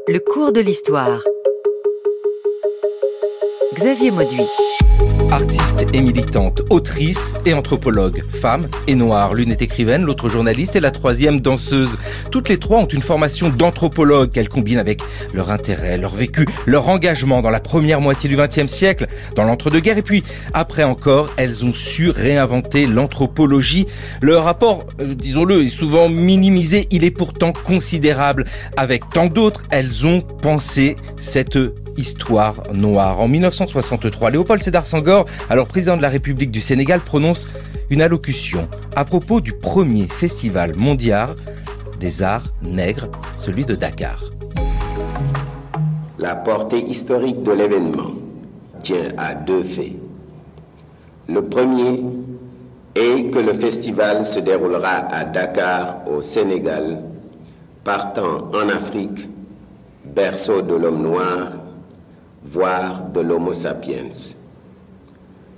Le cours de l'histoire. Xavier Mauduit. Artiste et militante, autrice et anthropologue, femme et noire. L'une est écrivaine, l'autre journaliste et la troisième danseuse. Toutes les trois ont une formation d'anthropologue qu'elles combinent avec leur intérêt, leur vécu, leur engagement dans la première moitié du XXe siècle, dans l'entre-deux-guerres. Et puis, après encore, elles ont su réinventer l'anthropologie. Leur rapport, disons-le, est souvent minimisé. Il est pourtant considérable. Avec tant d'autres, elles ont pensé cette histoire noire. En 1963, Léopold Sédar Senghor, alors président de la République du Sénégal, prononce une allocution à propos du premier festival mondial des arts nègres, celui de Dakar. La portée historique de l'événement tient à deux faits. Le premier est que le festival se déroulera à Dakar, au Sénégal, partant en Afrique, berceau de l'homme noir, voire de l'Homo sapiens.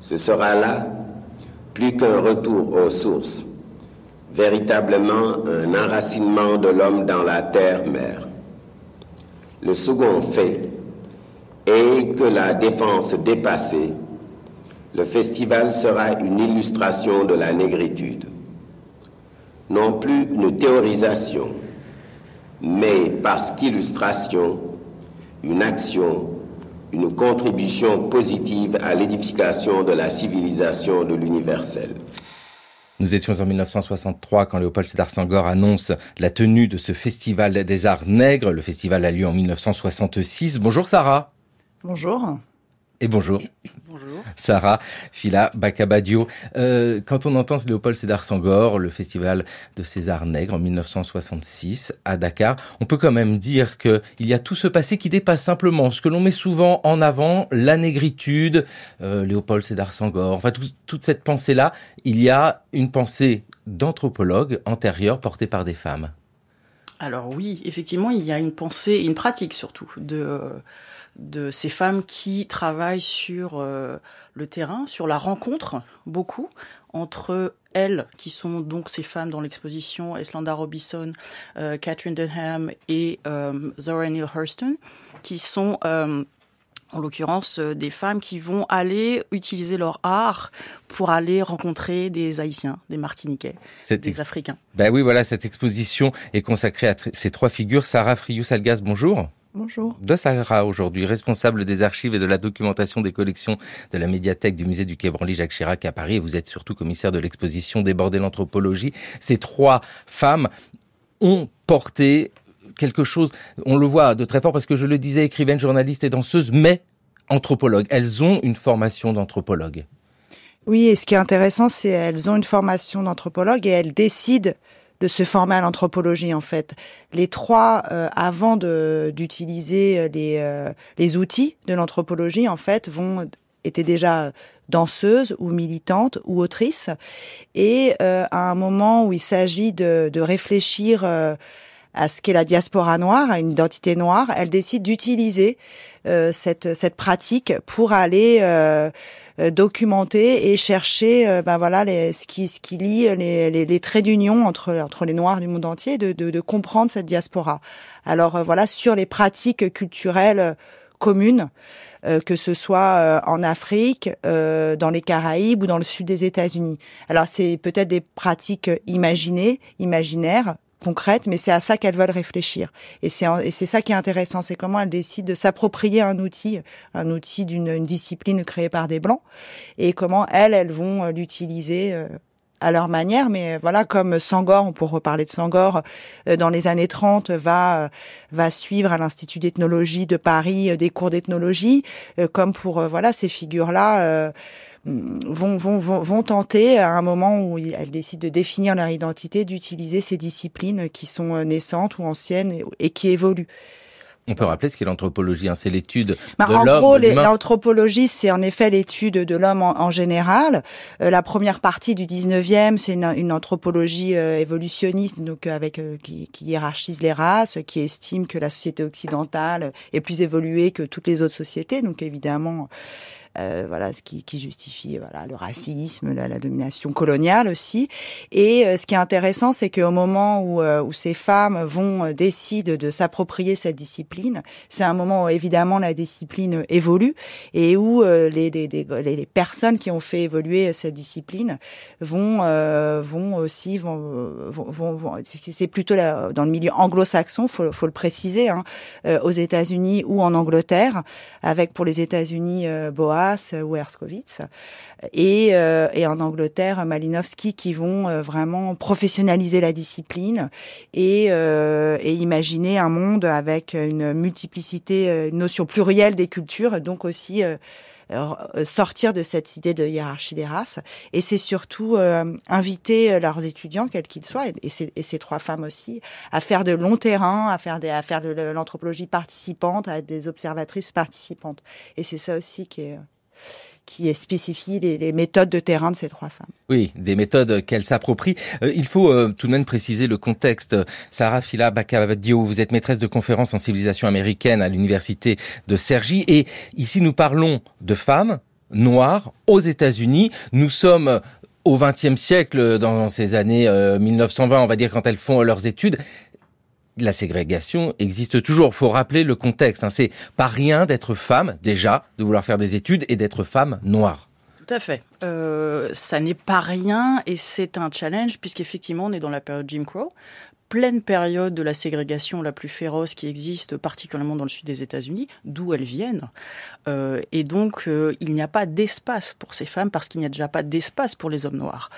Ce sera là, plus qu'un retour aux sources, véritablement un enracinement de l'homme dans la terre-mère. Le second fait est que la défense dépassée, le festival sera une illustration de la négritude. Non plus une théorisation, mais parce qu'illustration, une action, une contribution positive à l'édification de la civilisation de l'universel. Nous étions en 1963 quand Léopold Sédar Senghor annonce la tenue de ce festival des arts nègres. Le festival a lieu en 1966. Bonjour Sarah. Bonjour. Et bonjour. Bonjour. Sarah Fila Bakabadio. Quand on entend Léopold Sédar Senghor, le festival de ces arts nègres en 1966 à Dakar, on peut quand même dire qu'il y a tout ce passé qui dépasse simplement ce que l'on met souvent en avant, la négritude, Léopold Sédar Senghor, enfin toute cette pensée-là. Il y a une pensée d'anthropologue antérieure portée par des femmes. Alors oui, effectivement, il y a une pensée, une pratique surtout de ces femmes qui travaillent sur le terrain, sur la rencontre, beaucoup, entre elles, qui sont donc ces femmes dans l'exposition, Eslanda Robinson, Catherine Dunham et Zora Neale Hurston, qui sont en l'occurrence des femmes qui vont aller utiliser leur art pour aller rencontrer des Haïtiens, des Martiniquais, des Africains. Ben oui, voilà, cette exposition est consacrée à ces trois figures. Sarah Friou-Salgas, bonjour. Bonjour. De Sarah, aujourd'hui, responsable des archives et de la documentation des collections de la médiathèque du musée du Quai Branly Jacques Chirac à Paris. Et vous êtes surtout commissaire de l'exposition Déborder l'anthropologie. Ces trois femmes ont porté quelque chose, on le voit de très fort parce que je le disais, écrivaine, journaliste et danseuse, mais anthropologue. Elles ont une formation d'anthropologue. Oui, et ce qui est intéressant, c'est qu'elles ont une formation d'anthropologue et elles décident de se former à l'anthropologie, en fait. Les trois, avant d'utiliser les outils de l'anthropologie, en fait, étaient déjà danseuses ou militantes ou autrices. Et à un moment où il s'agit de réfléchir à ce qu'est la diaspora noire, à une identité noire, elles décident d'utiliser cette pratique pour aller documenter et chercher ce qui lie les traits d'union entre les Noirs du monde entier, de comprendre cette diaspora. Alors sur les pratiques culturelles communes, que ce soit en Afrique, dans les Caraïbes ou dans le sud des États-Unis. Alors c'est peut-être des pratiques imaginaires, concrètes, mais c'est à ça qu'elles veulent réfléchir. Et c'est ça qui est intéressant, c'est comment elles décident de s'approprier un outil d'une discipline créée par des Blancs, et comment elles vont l'utiliser à leur manière. Mais voilà, comme Senghor, pour reparler de Senghor, dans les années 30, va suivre à l'Institut d'ethnologie de Paris des cours d'ethnologie, comme pour ces figures-là vont tenter, à un moment où elles décident de définir leur identité, d'utiliser ces disciplines qui sont naissantes ou anciennes et qui évoluent. On peut rappeler ce qu'est l'anthropologie, c'est l'étude de en l'homme, gros, de l'humain. L'anthropologie, c'est en effet l'étude de l'homme en général. La première partie du 19e, c'est une anthropologie évolutionniste, donc qui hiérarchise les races, qui estime que la société occidentale est plus évoluée que toutes les autres sociétés. Donc évidemment, voilà, ce qui justifie voilà le racisme, la domination coloniale aussi. Et ce qui est intéressant, c'est qu'au moment où ces femmes décident de s'approprier cette discipline, c'est un moment où évidemment la discipline évolue et où les personnes qui ont fait évoluer cette discipline vont c'est plutôt dans le milieu anglo-saxon, faut le préciser, aux États-Unis ou en Angleterre, avec pour les États-Unis Boas ou Herskovits, et en Angleterre Malinowski, qui vont vraiment professionnaliser la discipline et imaginer un monde avec une multiplicité, une notion plurielle des cultures, donc aussi sortir de cette idée de hiérarchie des races. Et c'est surtout inviter leurs étudiants, quels qu'ils soient, et ces trois femmes aussi, à faire de long terrain, à faire de l'anthropologie participante, à être des observatrices participantes. Et c'est ça aussi qui spécifie les méthodes de terrain de ces trois femmes. Oui, des méthodes qu'elles s'approprient. Il faut tout de même préciser le contexte. Sarah Fila Bakadio, vous êtes maîtresse de conférences en civilisation américaine à l'université de Cergy. Et ici, nous parlons de femmes noires aux États-Unis. Nous sommes au XXe siècle, dans ces années 1920, on va dire, quand elles font leurs études. La ségrégation existe toujours. Faut rappeler le contexte. C'est pas rien d'être femme, déjà, de vouloir faire des études et d'être femme noire. Tout à fait. Ça n'est pas rien et c'est un challenge puisqu'effectivement on est dans la période Jim Crow, pleine période de la ségrégation la plus féroce qui existe, particulièrement dans le sud des États-Unis, d'où elles viennent. Et donc, il n'y a pas d'espace pour ces femmes parce qu'il n'y a déjà pas d'espace pour les hommes noirs.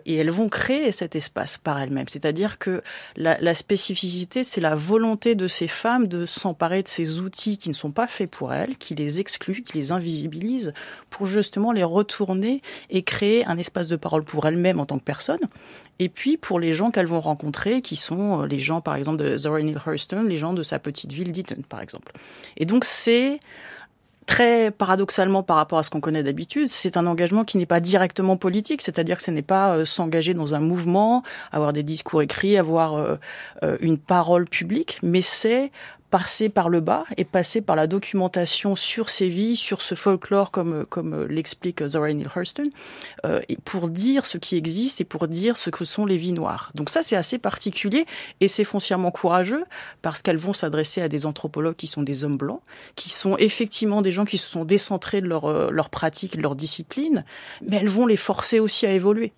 Et elles vont créer cet espace par elles-mêmes. C'est-à-dire que la spécificité, c'est la volonté de ces femmes de s'emparer de ces outils qui ne sont pas faits pour elles, qui les excluent, qui les invisibilisent, pour justement les retourner et créer un espace de parole pour elles-mêmes en tant que personnes. Et puis, pour les gens qu'elles vont rencontrer, qui sont les gens, par exemple, de Zora Neale Hurston, les gens de sa petite ville d'Eton, par exemple. Et donc, c'est très paradoxalement par rapport à ce qu'on connaît d'habitude, c'est un engagement qui n'est pas directement politique, c'est-à-dire que ce n'est pas s'engager dans un mouvement, avoir des discours écrits, avoir une parole publique, mais c'est passer par le bas et passer par la documentation sur ces vies, sur ce folklore, comme l'explique Zora Neale Hurston, et pour dire ce qui existe et pour dire ce que sont les vies noires. Donc ça, c'est assez particulier et c'est foncièrement courageux parce qu'elles vont s'adresser à des anthropologues qui sont des hommes blancs, qui sont effectivement des gens qui se sont décentrés de leur pratique, de leur discipline, mais elles vont les forcer aussi à évoluer.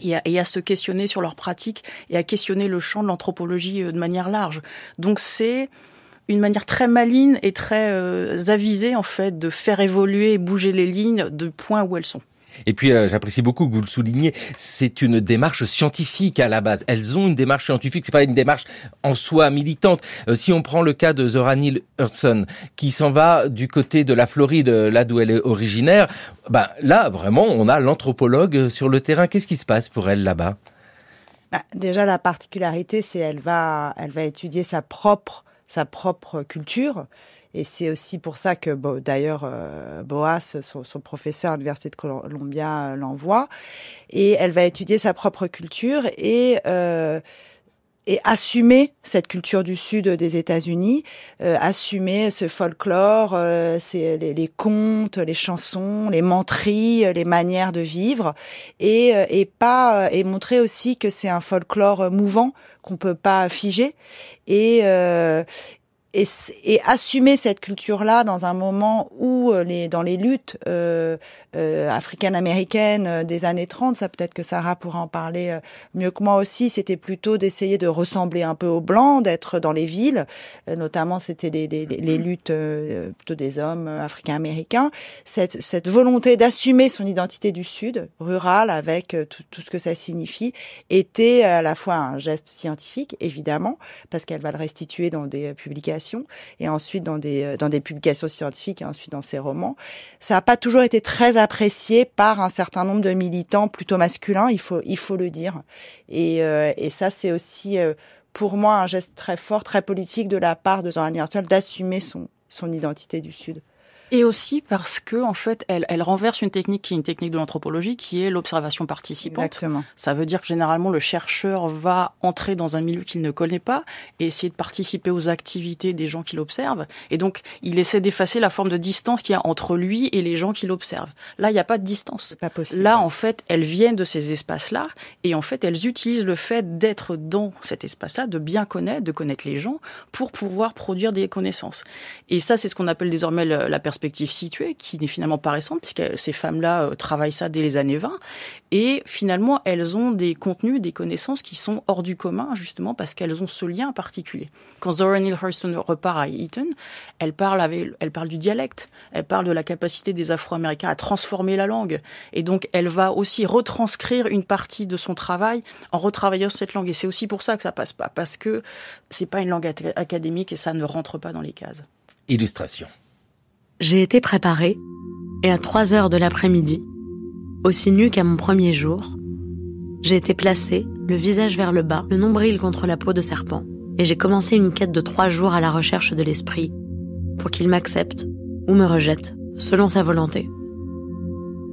Et à se questionner sur leur pratique et à questionner le champ de l'anthropologie de manière large. Donc c'est une manière très maligne et très avisée, en fait, de faire évoluer et bouger les lignes du point où elles sont. Et puis, j'apprécie beaucoup que vous le souligniez, c'est une démarche scientifique à la base. Elles ont une démarche scientifique, c'est pas une démarche en soi militante. Si on prend le cas de Zora Neale Hurston, qui s'en va du côté de la Floride, là d'où elle est originaire, là, vraiment, on a l'anthropologue sur le terrain. Qu'est-ce qui se passe pour elle là-bas ? Déjà, la particularité, c'est elle va étudier sa propre culture. Et c'est aussi pour ça que, d'ailleurs, Boas, son professeur à l'Université de Columbia, l'envoie. Et elle va étudier sa propre culture et assumer cette culture du sud des États-Unis, assumer ce folklore, les contes, les chansons, les menteries, les manières de vivre, et montrer aussi que c'est un folklore mouvant qu'on peut pas figer, et assumer cette culture-là dans un moment où dans les luttes africaines-américaines des années 30, ça peut-être que Sarah pourra en parler mieux que moi aussi, c'était plutôt d'essayer de ressembler un peu aux Blancs, d'être dans les villes, notamment c'était les luttes plutôt des hommes africains-américains, cette volonté d'assumer son identité du Sud, rural, avec tout ce que ça signifie, était à la fois un geste scientifique, évidemment, parce qu'elle va le restituer dans des publications, et ensuite dans des publications scientifiques, et ensuite dans ses romans. Ça n'a pas toujours été très apprécié par un certain nombre de militants plutôt masculins, il faut le dire. Et ça, c'est aussi, pour moi, un geste très fort, très politique de la part de Zora Neale Hurston d'assumer son identité du Sud. Et aussi parce que, en fait, elle renverse une technique qui est une technique de l'anthropologie, qui est l'observation participante. Exactement. Ça veut dire que généralement, le chercheur va entrer dans un milieu qu'il ne connaît pas et essayer de participer aux activités des gens qu'il observe. Et donc, il essaie d'effacer la forme de distance qu'il y a entre lui et les gens qui l'observent. Là, il n'y a pas de distance. C'est pas possible. Là, en fait, elles viennent de ces espaces-là et en fait, elles utilisent le fait d'être dans cet espace-là, de bien connaître, de connaître les gens pour pouvoir produire des connaissances. Et ça, c'est ce qu'on appelle désormais la perspective située, qui n'est finalement pas récente, puisque ces femmes-là travaillent ça dès les années 20. Et finalement, elles ont des contenus, des connaissances qui sont hors du commun, justement parce qu'elles ont ce lien particulier. Quand Zora Neale Hurston repart à Eton, elle parle du dialecte, elle parle de la capacité des Afro-Américains à transformer la langue. Et donc, elle va aussi retranscrire une partie de son travail en retravaillant cette langue. Et c'est aussi pour ça que ça passe pas, parce que c'est pas une langue académique et ça ne rentre pas dans les cases. Illustration. J'ai été préparée, et à 3h de l'après-midi, aussi nue qu'à mon premier jour, j'ai été placée, le visage vers le bas, le nombril contre la peau de serpent, et j'ai commencé une quête de 3 jours à la recherche de l'esprit, pour qu'il m'accepte ou me rejette, selon sa volonté.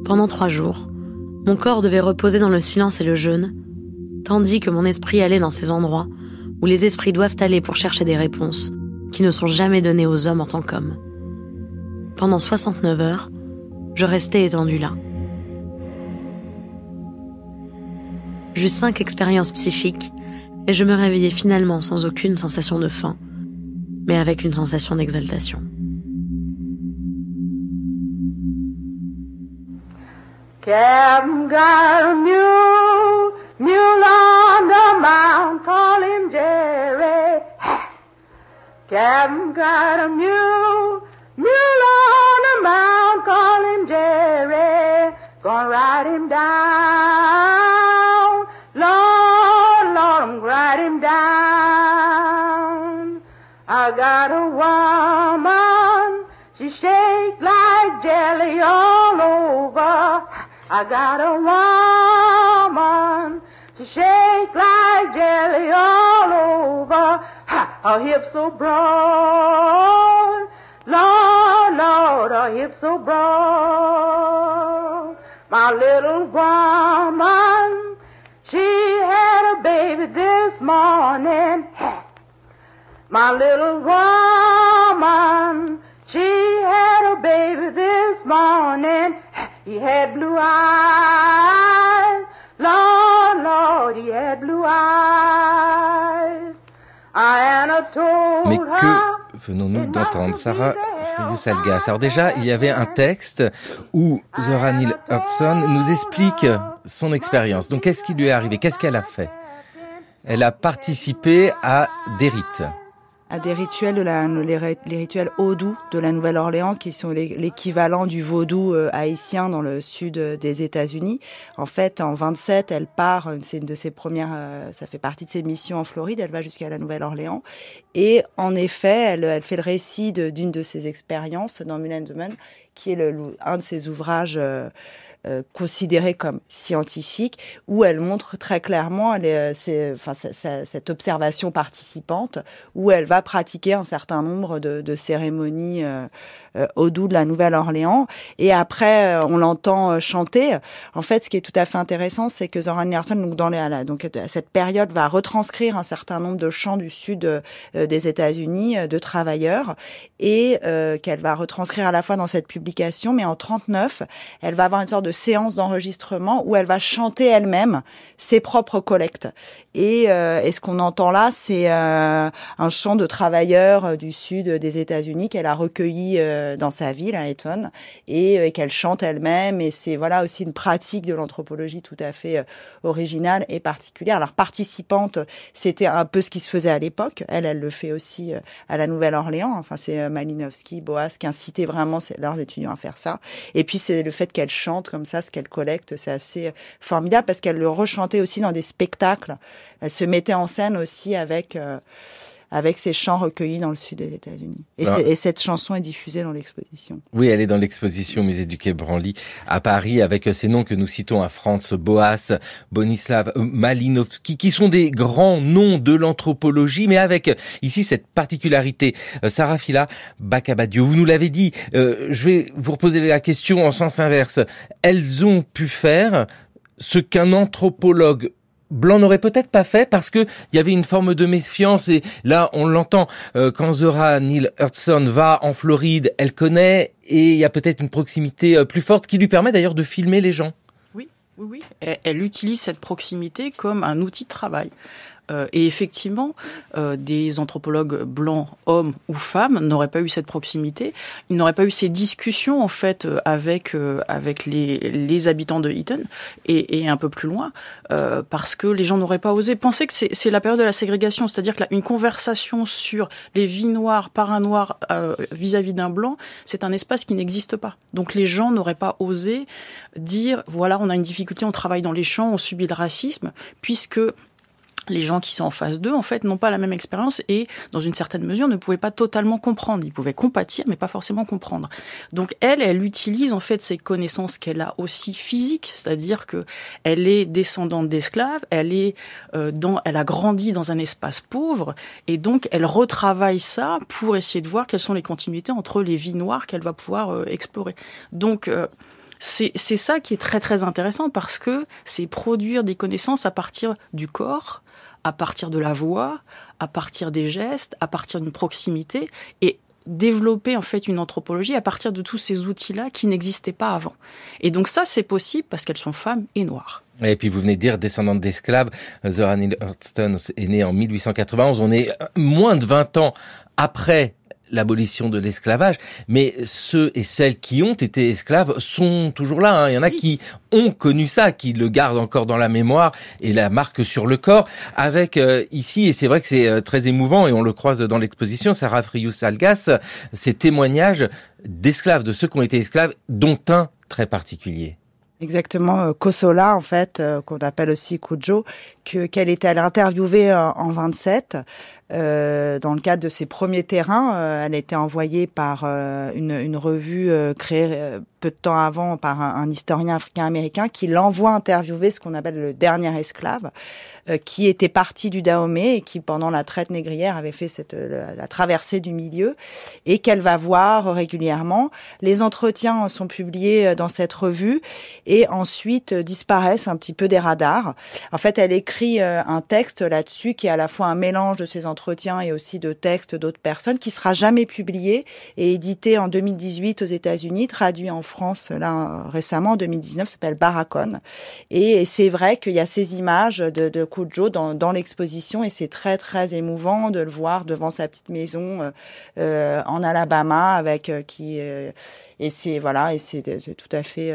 Pendant 3 jours, mon corps devait reposer dans le silence et le jeûne, tandis que mon esprit allait dans ces endroits où les esprits doivent aller pour chercher des réponses qui ne sont jamais données aux hommes en tant qu'hommes. Pendant 69 heures, je restais étendue là. J'eus 5 expériences psychiques et je me réveillais finalement sans aucune sensation de faim, mais avec une sensation d'exaltation. Captain got a mule on the mound, call him Jerry. Captain got a mule on the mound, call him Jerry. Gonna ride him down, Lord, Lord, I'm ride him down. I got a woman, she shake like jelly all over. I got a woman, she shake like jelly all over. Her hips so broad, Lord, Lord, her hips so broad. My little woman, she had a baby this morning. My little woman, she had a baby this morning. He had blue eyes, Lord, Lord, he had blue eyes. Anna told Mais her. que venons-nous d'entendre, Sarah Frius-Salgas? Alors déjà, il y avait un texte où Zora Neale Hurston nous explique son expérience. Donc qu'est-ce qui lui est arrivé? Qu'est-ce qu'elle a fait? Elle a participé à des rites. À des rituels les rituels Oudou de la Nouvelle-Orléans, qui sont l'équivalent du vaudou haïtien dans le sud des États-Unis. En fait, en 27, elle part, c'est une de ses premières, ça fait partie de ses missions en Floride, elle va jusqu'à la Nouvelle-Orléans. Et en effet, elle fait le récit d'une de ses expériences dans Mullen the Man, qui est un de ses ouvrages considéré comme scientifique, où elle montre très clairement cette observation participante, où elle va pratiquer un certain nombre de cérémonies Oudou de la Nouvelle-Orléans. Et après, on l'entend chanter. En fait, ce qui est tout à fait intéressant, c'est que Zora Neale Hurston, donc à cette période, va retranscrire un certain nombre de chants du sud des États-Unis, de travailleurs, et qu'elle va retranscrire à la fois dans cette publication, mais en 39, elle va avoir une sorte de séance d'enregistrement où elle va chanter elle-même ses propres collectes. Et ce qu'on entend là, c'est un chant de travailleurs du sud des États-Unis qu'elle a recueilli dans sa ville, à Eton, et qu'elle chante elle-même. Et c'est voilà aussi une pratique de l'anthropologie tout à fait originale et particulière. Alors participante, c'était un peu ce qui se faisait à l'époque. Elle le fait aussi à la Nouvelle-Orléans. Enfin, c'est Malinowski, Boas qui incitaient vraiment leurs étudiants à faire ça. Et puis c'est le fait qu'elle chante comme ça, ce qu'elle collecte, c'est assez formidable parce qu'elle le rechantait aussi dans des spectacles. Elle se mettait en scène aussi avec avec ces chants recueillis dans le sud des États-Unis. Et cette chanson est diffusée dans l'exposition. Oui, elle est dans l'exposition au musée du Quai Branly à Paris, avec ces noms que nous citons, Franz Boas, Bonislav Malinowski, qui sont des grands noms de l'anthropologie, mais avec ici cette particularité. Sarafila Bakabadio, vous nous l'avez dit, je vais vous reposer la question en sens inverse. Elles ont pu faire ce qu'un anthropologue blanc n'aurait peut-être pas fait parce que il y avait une forme de méfiance, et là on l'entend quand Zora Neale Hurston va en Floride, elle connaît, et il y a peut-être une proximité plus forte qui lui permet d'ailleurs de filmer les gens. Oui. Elle utilise cette proximité comme un outil de travail. Et effectivement, des anthropologues blancs, hommes ou femmes, n'auraient pas eu cette proximité. Ils n'auraient pas eu ces discussions en fait avec les habitants de Eaton et un peu plus loin, parce que les gens n'auraient pas osé penser que c'est la période de la ségrégation, c'est-à-dire que là, une conversation sur les vies noires par un noir vis-à-vis d'un blanc, c'est un espace qui n'existe pas. Donc les gens n'auraient pas osé dire voilà, on a une difficulté, on travaille dans les champs, on subit le racisme, puisque les gens qui sont en face d'eux, en fait, n'ont pas la même expérience et, dans une certaine mesure, ne pouvaient pas totalement comprendre. Ils pouvaient compatir, mais pas forcément comprendre. Donc, elle utilise, en fait, ces connaissances qu'elle a aussi physiques, c'est-à-dire que elle est descendante d'esclaves, elle a grandi dans un espace pauvre, et donc, elle retravaille ça pour essayer de voir quelles sont les continuités entre les vies noires qu'elle va pouvoir explorer. Donc, c'est ça qui est très, très intéressant parce que c'est produire des connaissances à partir du corps, à partir de la voix, à partir des gestes, à partir d'une proximité, et développer en fait une anthropologie à partir de tous ces outils-là qui n'existaient pas avant. Et donc ça, c'est possible parce qu'elles sont femmes et noires. Et puis vous venez de dire descendante d'esclaves, Zora Neale Hurston est née en 1891, on est moins de 20 ans après l'abolition de l'esclavage, mais ceux et celles qui ont été esclaves sont toujours là, hein. Il y en a qui ont connu ça, qui le gardent encore dans la mémoire et la marque sur le corps, avec ici, et c'est vrai que c'est très émouvant, et on le croise dans l'exposition, Sarah Frious-Algas, ces témoignages d'esclaves, de ceux qui ont été esclaves, dont un très particulier. Exactement, Kosola, en fait, qu'on appelle aussi Kujo, qu'elle était allée interviewer en 27, dans le cadre de ses premiers terrains. Elle a été envoyée par une revue créée peu de temps avant par un historien africain-américain qui l'envoie interviewer ce qu'on appelle le dernier esclave, qui était parti du Dahomey et qui, pendant la traite négrière, avait fait la traversée du milieu, et qu'elle va voir régulièrement. Les entretiens sont publiés dans cette revue et ensuite disparaissent un petit peu des radars. En fait, elle écrit un texte là-dessus qui est à la fois un mélange de ces entretiens et aussi de textes d'autres personnes, qui sera jamais publié et édité en 2018 aux États-Unis, traduit en France là récemment en 2019, s'appelle Baracon. Et c'est vrai qu'il y a ces images de Kujo dans l'exposition, et c'est très très émouvant de le voir devant sa petite maison en Alabama avec et c'est tout à fait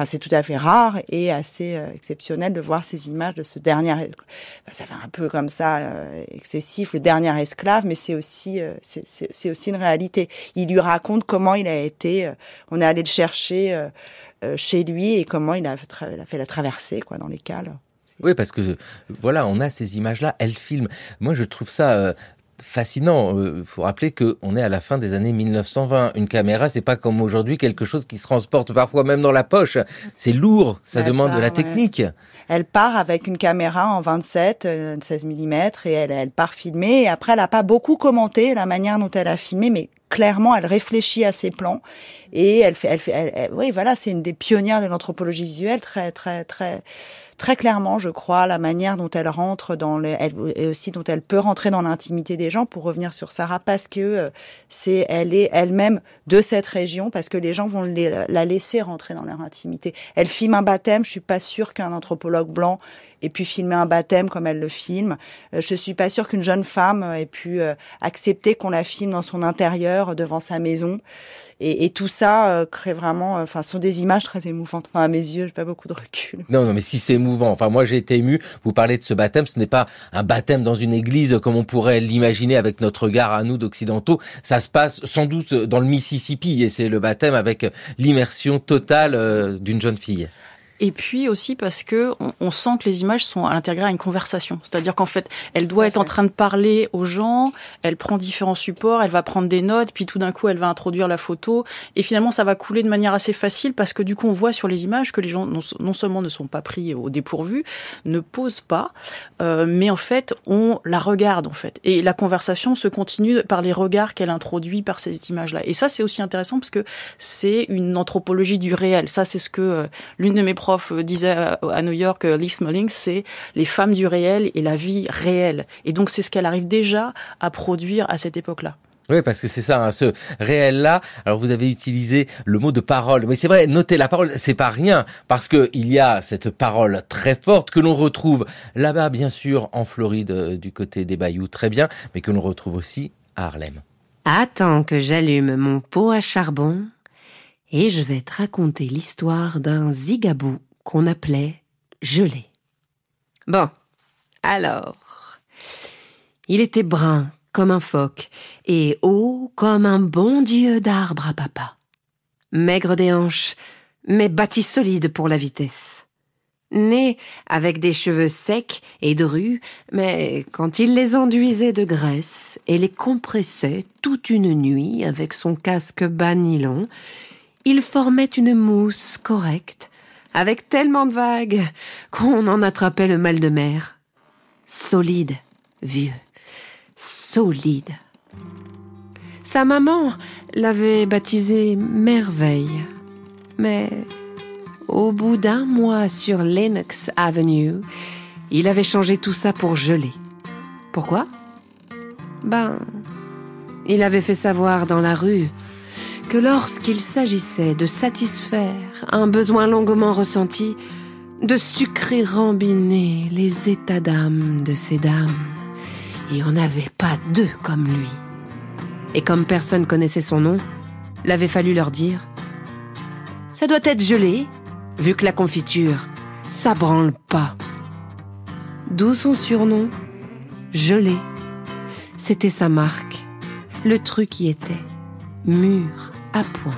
c'est tout à fait rare et assez exceptionnel de voir ces images de ce dernier, ça fait un peu comme ça excessif, le dernier esclave, mais c'est aussi une réalité. Il lui raconte comment il a été, on est allé le chercher chez lui, et comment il a fait la traversée dans les cales. Oui, parce que voilà, on a ces images-là, elle filme. Moi, je trouve ça fascinant. Faut rappeler qu'on est à la fin des années 1920. Une caméra, c'est pas comme aujourd'hui quelque chose qui se transporte parfois même dans la poche. C'est lourd, ça demande de la technique. Ouais. Elle part avec une caméra en 27, 16 mm, et elle part filmer. Et après, elle n'a pas beaucoup commenté la manière dont elle a filmé, mais clairement, elle réfléchit à ses plans. Et c'est une des pionnières de l'anthropologie visuelle, très, très, très, très clairement, je crois, la manière dont elle rentre et aussi dont elle peut rentrer dans l'intimité des gens, pour revenir sur Sarah, parce que elle est elle-même de cette région, parce que les gens vont la laisser rentrer dans leur intimité. Elle filme un baptême, je suis pas sûre qu'un anthropologue blanc ait pu filmer un baptême comme elle le filme. Je suis pas sûre qu'une jeune femme ait pu accepter qu'on la filme dans son intérieur, devant sa maison. Et tout ça crée vraiment, sont des images très émouvantes. À mes yeux, j'ai pas beaucoup de recul. Non, mais si c'est émouvant. Moi, j'ai été ému. Vous parlez de ce baptême. Ce n'est pas un baptême dans une église comme on pourrait l'imaginer avec notre regard à nous d'occidentaux. Ça se passe sans doute dans le Mississippi, et c'est le baptême avec l'immersion totale d'une jeune fille. Et puis aussi parce que on sent que les images sont intégrées à une conversation. C'est-à-dire qu'en fait, elle doit être en train de parler aux gens, elle prend différents supports, elle va prendre des notes, puis tout d'un coup, elle va introduire la photo. Et finalement, ça va couler de manière assez facile parce que du coup, on voit sur les images que les gens non seulement ne sont pas pris au dépourvu, ne posent pas, mais en fait, on la regarde en fait. Et la conversation se continue par les regards qu'elle introduit par ces images-là. Et ça, c'est aussi intéressant parce que c'est une anthropologie du réel. Ça, c'est ce que l'une de mes profs disait à New York, Leith Mullings, c'est les femmes du réel et la vie réelle. Et donc, c'est ce qu'elle arrive déjà à produire à cette époque-là. Oui, parce que c'est ça, hein, ce réel-là. Alors, vous avez utilisé le mot de parole. Mais c'est vrai, noter la parole, c'est pas rien. Parce que il y a cette parole très forte que l'on retrouve là-bas, bien sûr, en Floride, du côté des bayous, très bien, mais que l'on retrouve aussi à Harlem. Attends que j'allume mon pot à charbon et je vais te raconter l'histoire d'un zigabou qu'on appelait Gelé. Bon, alors, il était brun comme un phoque et haut comme un bon dieu d'arbre à papa. Maigre des hanches, mais bâti solide pour la vitesse. Né avec des cheveux secs et drus, mais quand il les enduisait de graisse et les compressait toute une nuit avec son casque bas nylon, il formait une mousse correcte, avec tellement de vagues qu'on en attrapait le mal de mer. Solide, vieux, solide. Sa maman l'avait baptisé Merveille, mais au bout d'un mois sur Lenox Avenue, il avait changé tout ça pour Gelé. Pourquoi ? Il avait fait savoir dans la rue que lorsqu'il s'agissait de satisfaire un besoin longuement ressenti, de sucrer rambiner les états d'âme de ces dames, il n'y en avait pas deux comme lui. Et comme personne connaissait son nom, il avait fallu leur dire « Ça doit être Gelé, vu que la confiture, ça branle pas. » D'où son surnom, Gelé. C'était sa marque. Le truc y était, mûr à point.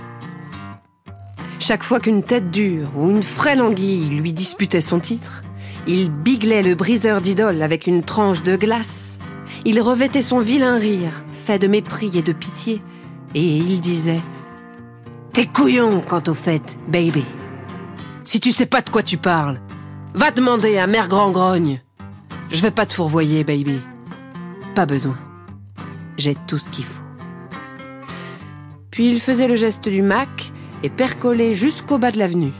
Chaque fois qu'une tête dure ou une frêle anguille lui disputait son titre, il biglait le briseur d'idole avec une tranche de glace. Il revêtait son vilain rire, fait de mépris et de pitié, et il disait « T'es couillon quant au fait, baby. Si tu sais pas de quoi tu parles, va demander à Mère Grand-Grogne. Je vais pas te fourvoyer, baby. Pas besoin. J'ai tout ce qu'il faut. » Puis il faisait le geste du Mac et percolait jusqu'au bas de l'avenue.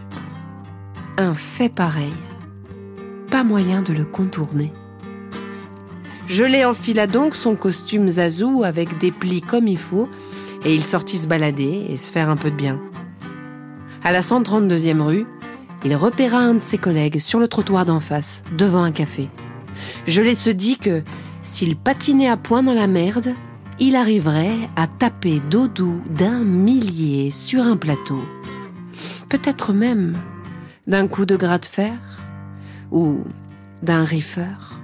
Un fait pareil, pas moyen de le contourner. Gelé enfila donc son costume zazou avec des plis comme il faut et il sortit se balader et se faire un peu de bien. À la 132e rue, il repéra un de ses collègues sur le trottoir d'en face, devant un café. Gelé se dit que s'il patinait à point dans la merde, il arriverait à taper doudou d'un millier sur un plateau. Peut-être même d'un coup de gras de fer ou d'un riffeur.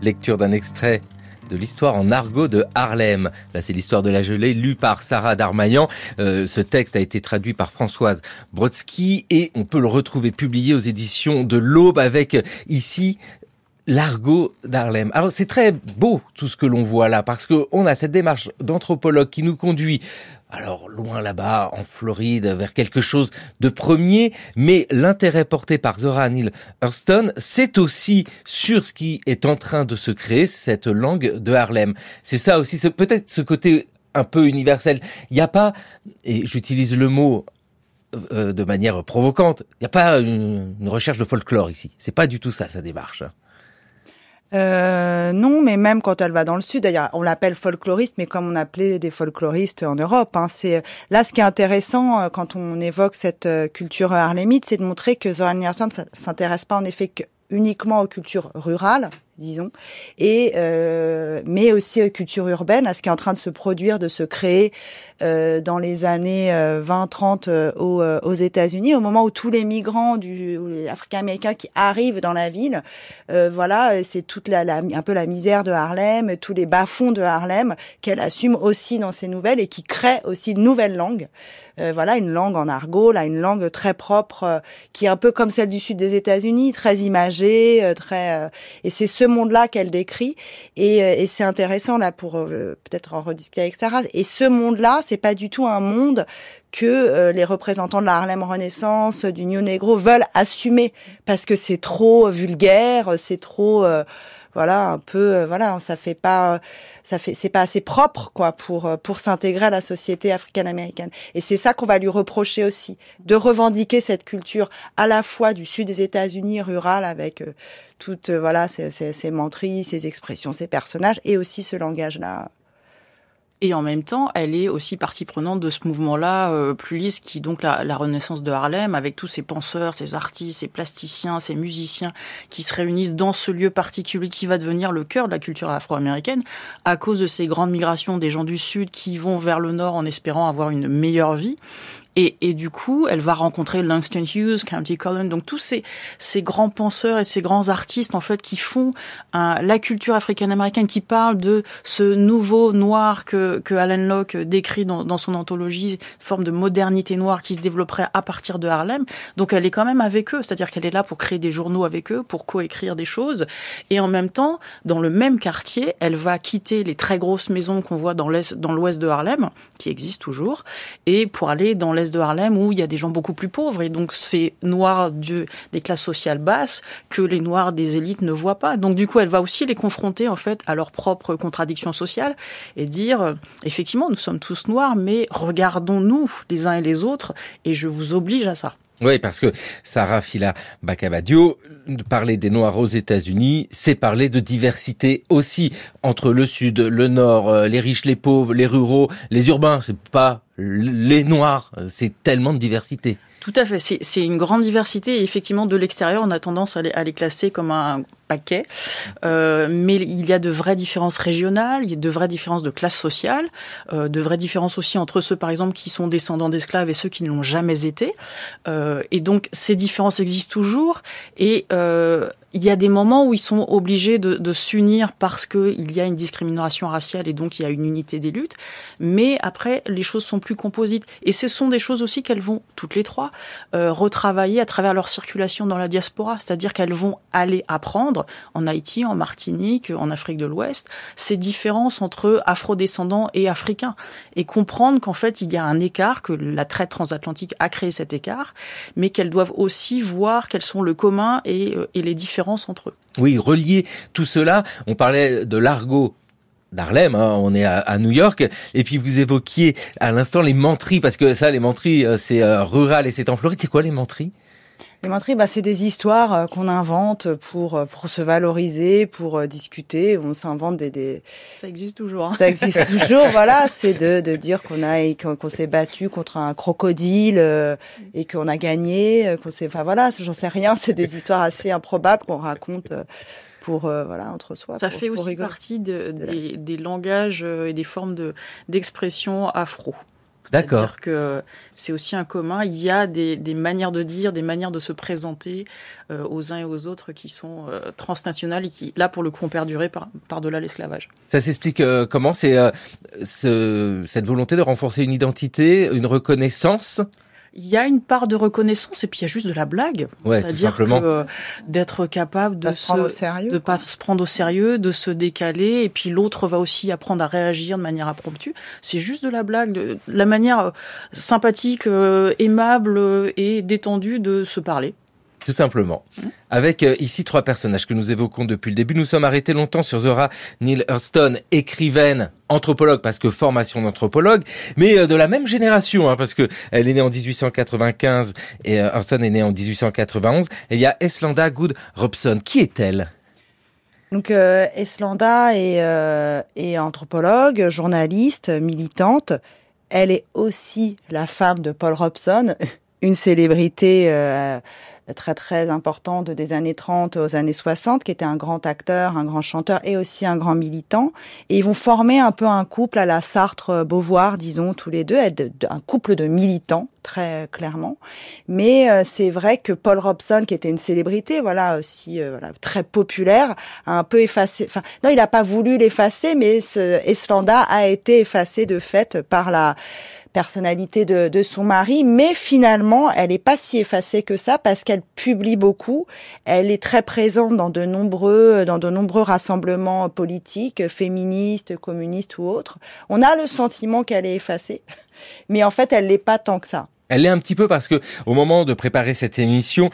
Lecture d'un extrait de l'histoire en argot de Harlem. Là, c'est l'histoire de la gelée, lue par Sarah Darmaillan. Ce texte a été traduit par Françoise Brodsky et on peut le retrouver publié aux éditions de l'Aube avec ici l'argot d'Harlem. Alors, c'est très beau tout ce que l'on voit là parce que on a cette démarche d'anthropologue qui nous conduit alors loin là-bas en Floride vers quelque chose de premier, mais l'intérêt porté par Zora Neale Hurston, c'est aussi sur ce qui est en train de se créer, cette langue de Harlem. C'est ça aussi, c'est peut-être ce côté un peu universel. Il n'y a pas, et j'utilise le mot de manière provocante, il n'y a pas une recherche de folklore ici. C'est pas du tout ça, sa démarche. Non, mais même quand elle va dans le sud, d'ailleurs, on l'appelle folkloriste, mais comme on appelait des folkloristes en Europe. C'est là ce qui est intéressant quand on évoque cette culture harlémite, c'est de montrer que Zora Neale Hurston s'intéresse pas en effet uniquement aux cultures rurales disons, et mais aussi culture urbaine, à ce qui est en train de se produire, de se créer dans les années 20-30 aux États-Unis, au moment où tous les migrants les Africains-Américains qui arrivent dans la ville, voilà, c'est toute un peu la misère de Harlem, tous les bas-fonds de Harlem qu'elle assume aussi dans ses nouvelles et qui crée aussi une nouvelle langue. Voilà, une langue en argot, là, une langue très propre, qui est un peu comme celle du sud des États-Unis, très imagée, et c'est ce monde-là qu'elle décrit, et c'est intéressant là pour peut-être en rediscuter avec Sarah. Et ce monde-là, c'est pas du tout un monde que les représentants de la Harlem Renaissance, du New Negro veulent assumer, parce que c'est trop vulgaire, c'est trop voilà, un peu voilà, c'est pas assez propre quoi pour s'intégrer à la société africaine-américaine. Et c'est ça qu'on va lui reprocher aussi, de revendiquer cette culture à la fois du sud des États-Unis rural avec toutes voilà ces menteries, ces expressions, ces personnages, et aussi ce langage-là. Et en même temps, elle est aussi partie prenante de ce mouvement-là plus lisse qui donc la Renaissance de Harlem, avec tous ces penseurs, ces artistes, ces plasticiens, ces musiciens qui se réunissent dans ce lieu particulier qui va devenir le cœur de la culture afro-américaine à cause de ces grandes migrations des gens du Sud qui vont vers le Nord en espérant avoir une meilleure vie. Et du coup, elle va rencontrer Langston Hughes, Countee Cullen, donc tous ces grands penseurs et ces grands artistes en fait qui font la culture africaine-américaine, qui parlent de ce nouveau noir que Alan Locke décrit dans son anthologie, forme de modernité noire qui se développerait à partir de Harlem. Donc elle est quand même avec eux, c'est-à-dire qu'elle est là pour créer des journaux avec eux, pour coécrire des choses. Et en même temps, dans le même quartier, elle va quitter les très grosses maisons qu'on voit dans l'ouest de Harlem, qui existent toujours, et pour aller dans l'est de Harlem où il y a des gens beaucoup plus pauvres, et donc c'est noirs des classes sociales basses que les noirs des élites ne voient pas. Donc du coup, elle va aussi les confronter en fait à leurs propres contradictions sociales et dire effectivement, nous sommes tous noirs, mais regardons-nous les uns et les autres, et je vous oblige à ça. Oui, parce que Sarah Fila Bacabadio, parler des Noirs aux États-Unis, c'est parler de diversité aussi entre le Sud, le Nord, les riches, les pauvres, les ruraux, les urbains. C'est pas les Noirs, c'est tellement de diversité. Tout à fait, c'est une grande diversité, et effectivement de l'extérieur on a tendance à les classer comme un paquet, mais il y a de vraies différences régionales, il y a de vraies différences de classe sociale, de vraies différences aussi entre ceux par exemple qui sont descendants d'esclaves et ceux qui ne l'ont jamais été, et donc ces différences existent toujours, et il y a des moments où ils sont obligés de s'unir parce qu'il y a une discrimination raciale et donc il y a une unité des luttes, mais après les choses sont plus composites, et ce sont des choses aussi qu'elles vont toutes les trois retravailler à travers leur circulation dans la diaspora, c'est-à-dire qu'elles vont aller apprendre en Haïti, en Martinique, en Afrique de l'Ouest, ces différences entre afrodescendants et africains, et comprendre qu'en fait il y a un écart, que la traite transatlantique a créé cet écart, mais qu'elles doivent aussi voir quels sont le commun et les différences entre eux. Oui, relier tout cela, on parlait de l'argot d'Harlem, hein, on est à New York, et puis vous évoquiez à l'instant les menteries, parce que ça, les menteries, c'est rural et c'est en Floride. C'est quoi les menteries ? Les menteries, c'est des histoires qu'on invente pour se valoriser, pour discuter. On s'invente des... Ça existe toujours. Hein. Ça existe toujours, voilà. C'est de dire qu'on s'est battu contre un crocodile et qu'on a gagné, enfin voilà, j'en sais rien. C'est des histoires assez improbables qu'on raconte pour voilà, entre soi. Ça fait aussi partie des langages et des formes d'expression afro. D'accord. C'est-à-dire que c'est aussi un commun. Il y a des manières de dire, des manières de se présenter aux uns et aux autres qui sont transnationales et qui, là, pour le coup, ont perduré par-delà l'esclavage. Ça s'explique comment ? C'est cette volonté de renforcer une identité, une reconnaissance ? Il y a une part de reconnaissance et puis il y a juste de la blague. Ouais, c'est-à-dire tout simplement. que d'être capable de pas se prendre au sérieux, de se décaler, et puis l'autre va aussi apprendre à réagir de manière impromptue. C'est juste de la blague, de la manière sympathique, aimable et détendue de se parler. Tout simplement. Avec ici 3 personnages que nous évoquons depuis le début. Nous sommes arrêtés longtemps sur Zora Neale Hurston, écrivaine, anthropologue, parce que formation d'anthropologue, mais de la même génération, hein, parce que elle est née en 1895 et Hurston est née en 1891. Et il y a Eslanda Goode Robson. Qui est-elle ? Donc Eslanda est anthropologue, journaliste, militante. Elle est aussi la femme de Paul Robeson, une célébrité très très important des années 30 aux années 60, qui était un grand acteur, un grand chanteur et aussi un grand militant. Et ils vont former un peu un couple à la Sartre-Beauvoir, disons, tous les deux, un couple de militants, très clairement. Mais c'est vrai que Paul Robeson, qui était une célébrité, voilà, aussi très populaire, a un peu effacé. Enfin, non, il n'a pas voulu l'effacer, mais Eslanda a été effacée de fait par la personnalité de son mari, mais finalement, elle n'est pas si effacée que ça parce qu'elle publie beaucoup. Elle est très présente dans de nombreux rassemblements politiques, féministes, communistes ou autres. On a le sentiment qu'elle est effacée, mais en fait, elle l'est pas tant que ça. Elle l'est un petit peu parce que au moment de préparer cette émission,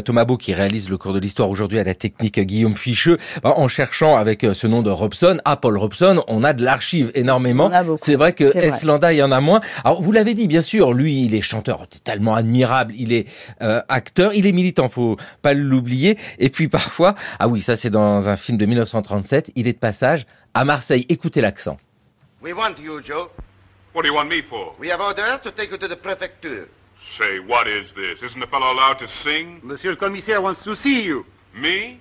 Thomas Beau, qui réalise le cours de l'histoire aujourd'hui à la technique Guillaume Ficheux, en cherchant avec ce nom de Robeson, Paul Robeson, on a de l'archive énormément. C'est vrai que Eslanda, il y en a moins. Alors vous l'avez dit, bien sûr, lui, il est chanteur tellement admirable, il est acteur, il est militant, faut pas l'oublier. Et puis parfois, ah oui, ça c'est dans un film de 1937, il est de passage à Marseille. Écoutez l'accent. We want you, Joe. What do you want me for? We have orders to take you to the prefecture. Say, what is this? Isn't the fellow allowed to sing? Monsieur le commissaire wants to see you. Me?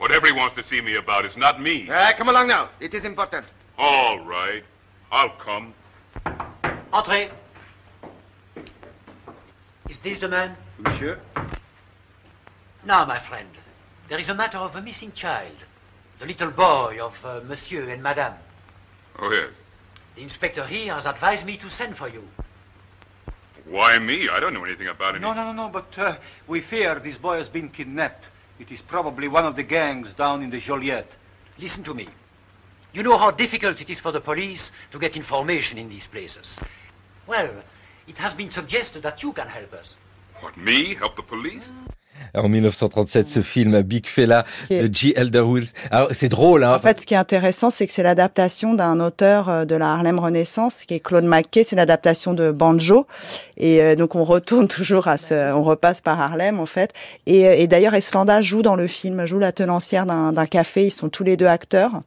Whatever he wants to see me about is not me. Come along now. It is important. All right. I'll come. Entrez. Is this the man? Monsieur? Now, my friend, there is a matter of a missing child. The little boy of Monsieur and Madame. Oh, yes. The inspector here has advised me to send for you. Why me? I don't know anything about it. No, but we fear this boy has been kidnapped. It is probably one of the gangs down in the Joliette. Listen to me. You know how difficult it is for the police to get information in these places. Well, it has been suggested that you can help us. What, me? Help the police? En 1937, ce film Big Fella de G. Elder Wills. Alors c'est drôle, hein. En fait, ce qui est intéressant, c'est que c'est l'adaptation d'un auteur de la Harlem Renaissance, qui est Claude McKay. C'est une adaptation de Banjo, et donc on retourne toujours on repasse par Harlem en fait. Et d'ailleurs, Eslanda joue dans le film, joue la tenancière d'un café. Ils sont tous les deux acteurs,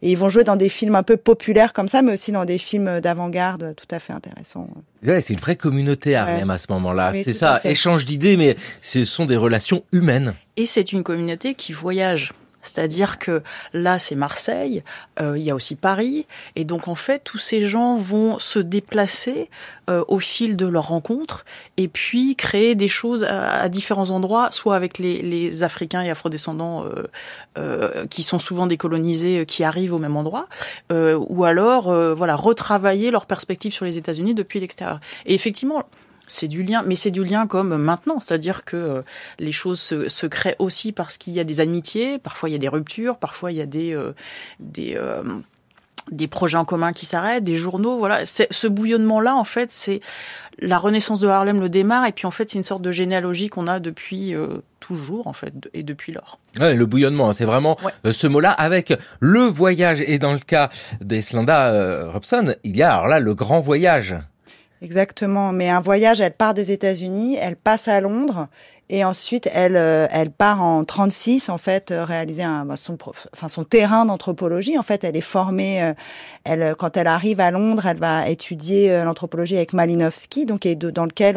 et ils vont jouer dans des films un peu populaires comme ça, mais aussi dans des films d'avant-garde, tout à fait intéressants. Ouais, c'est une vraie communauté Harlem à ce moment-là. Oui, c'est ça, échange d'idées, mais ce sont des relations humaines. Et c'est une communauté qui voyage. C'est-à-dire que là, c'est Marseille, il y a aussi Paris, et donc en fait, tous ces gens vont se déplacer au fil de leurs rencontres, et puis créer des choses à différents endroits, soit avec les Africains et Afrodescendants qui sont souvent décolonisés, qui arrivent au même endroit, ou alors retravailler leurs perspectives sur les États-Unis depuis l'extérieur. Et effectivement, c'est du lien, mais c'est du lien comme maintenant, c'est-à-dire que les choses se créent aussi parce qu'il y a des amitiés, parfois il y a des ruptures, parfois il y a des projets en commun qui s'arrêtent, des journaux, voilà. Ce bouillonnement-là, en fait, c'est la renaissance de Harlem le démarre, et puis en fait, c'est une sorte de généalogie qu'on a depuis toujours, en fait, et depuis lors. Ouais, le bouillonnement, c'est vraiment ce mot-là, avec le voyage. Et dans le cas d'Eslanda Robeson, il y a alors là le grand voyage. Exactement, mais un voyage, elle part des États-Unis, elle passe à Londres, et ensuite elle part en 36 en fait réaliser son terrain d'anthropologie. En fait, elle est formée, quand elle arrive à Londres, elle va étudier l'anthropologie avec Malinowski, donc dans lequel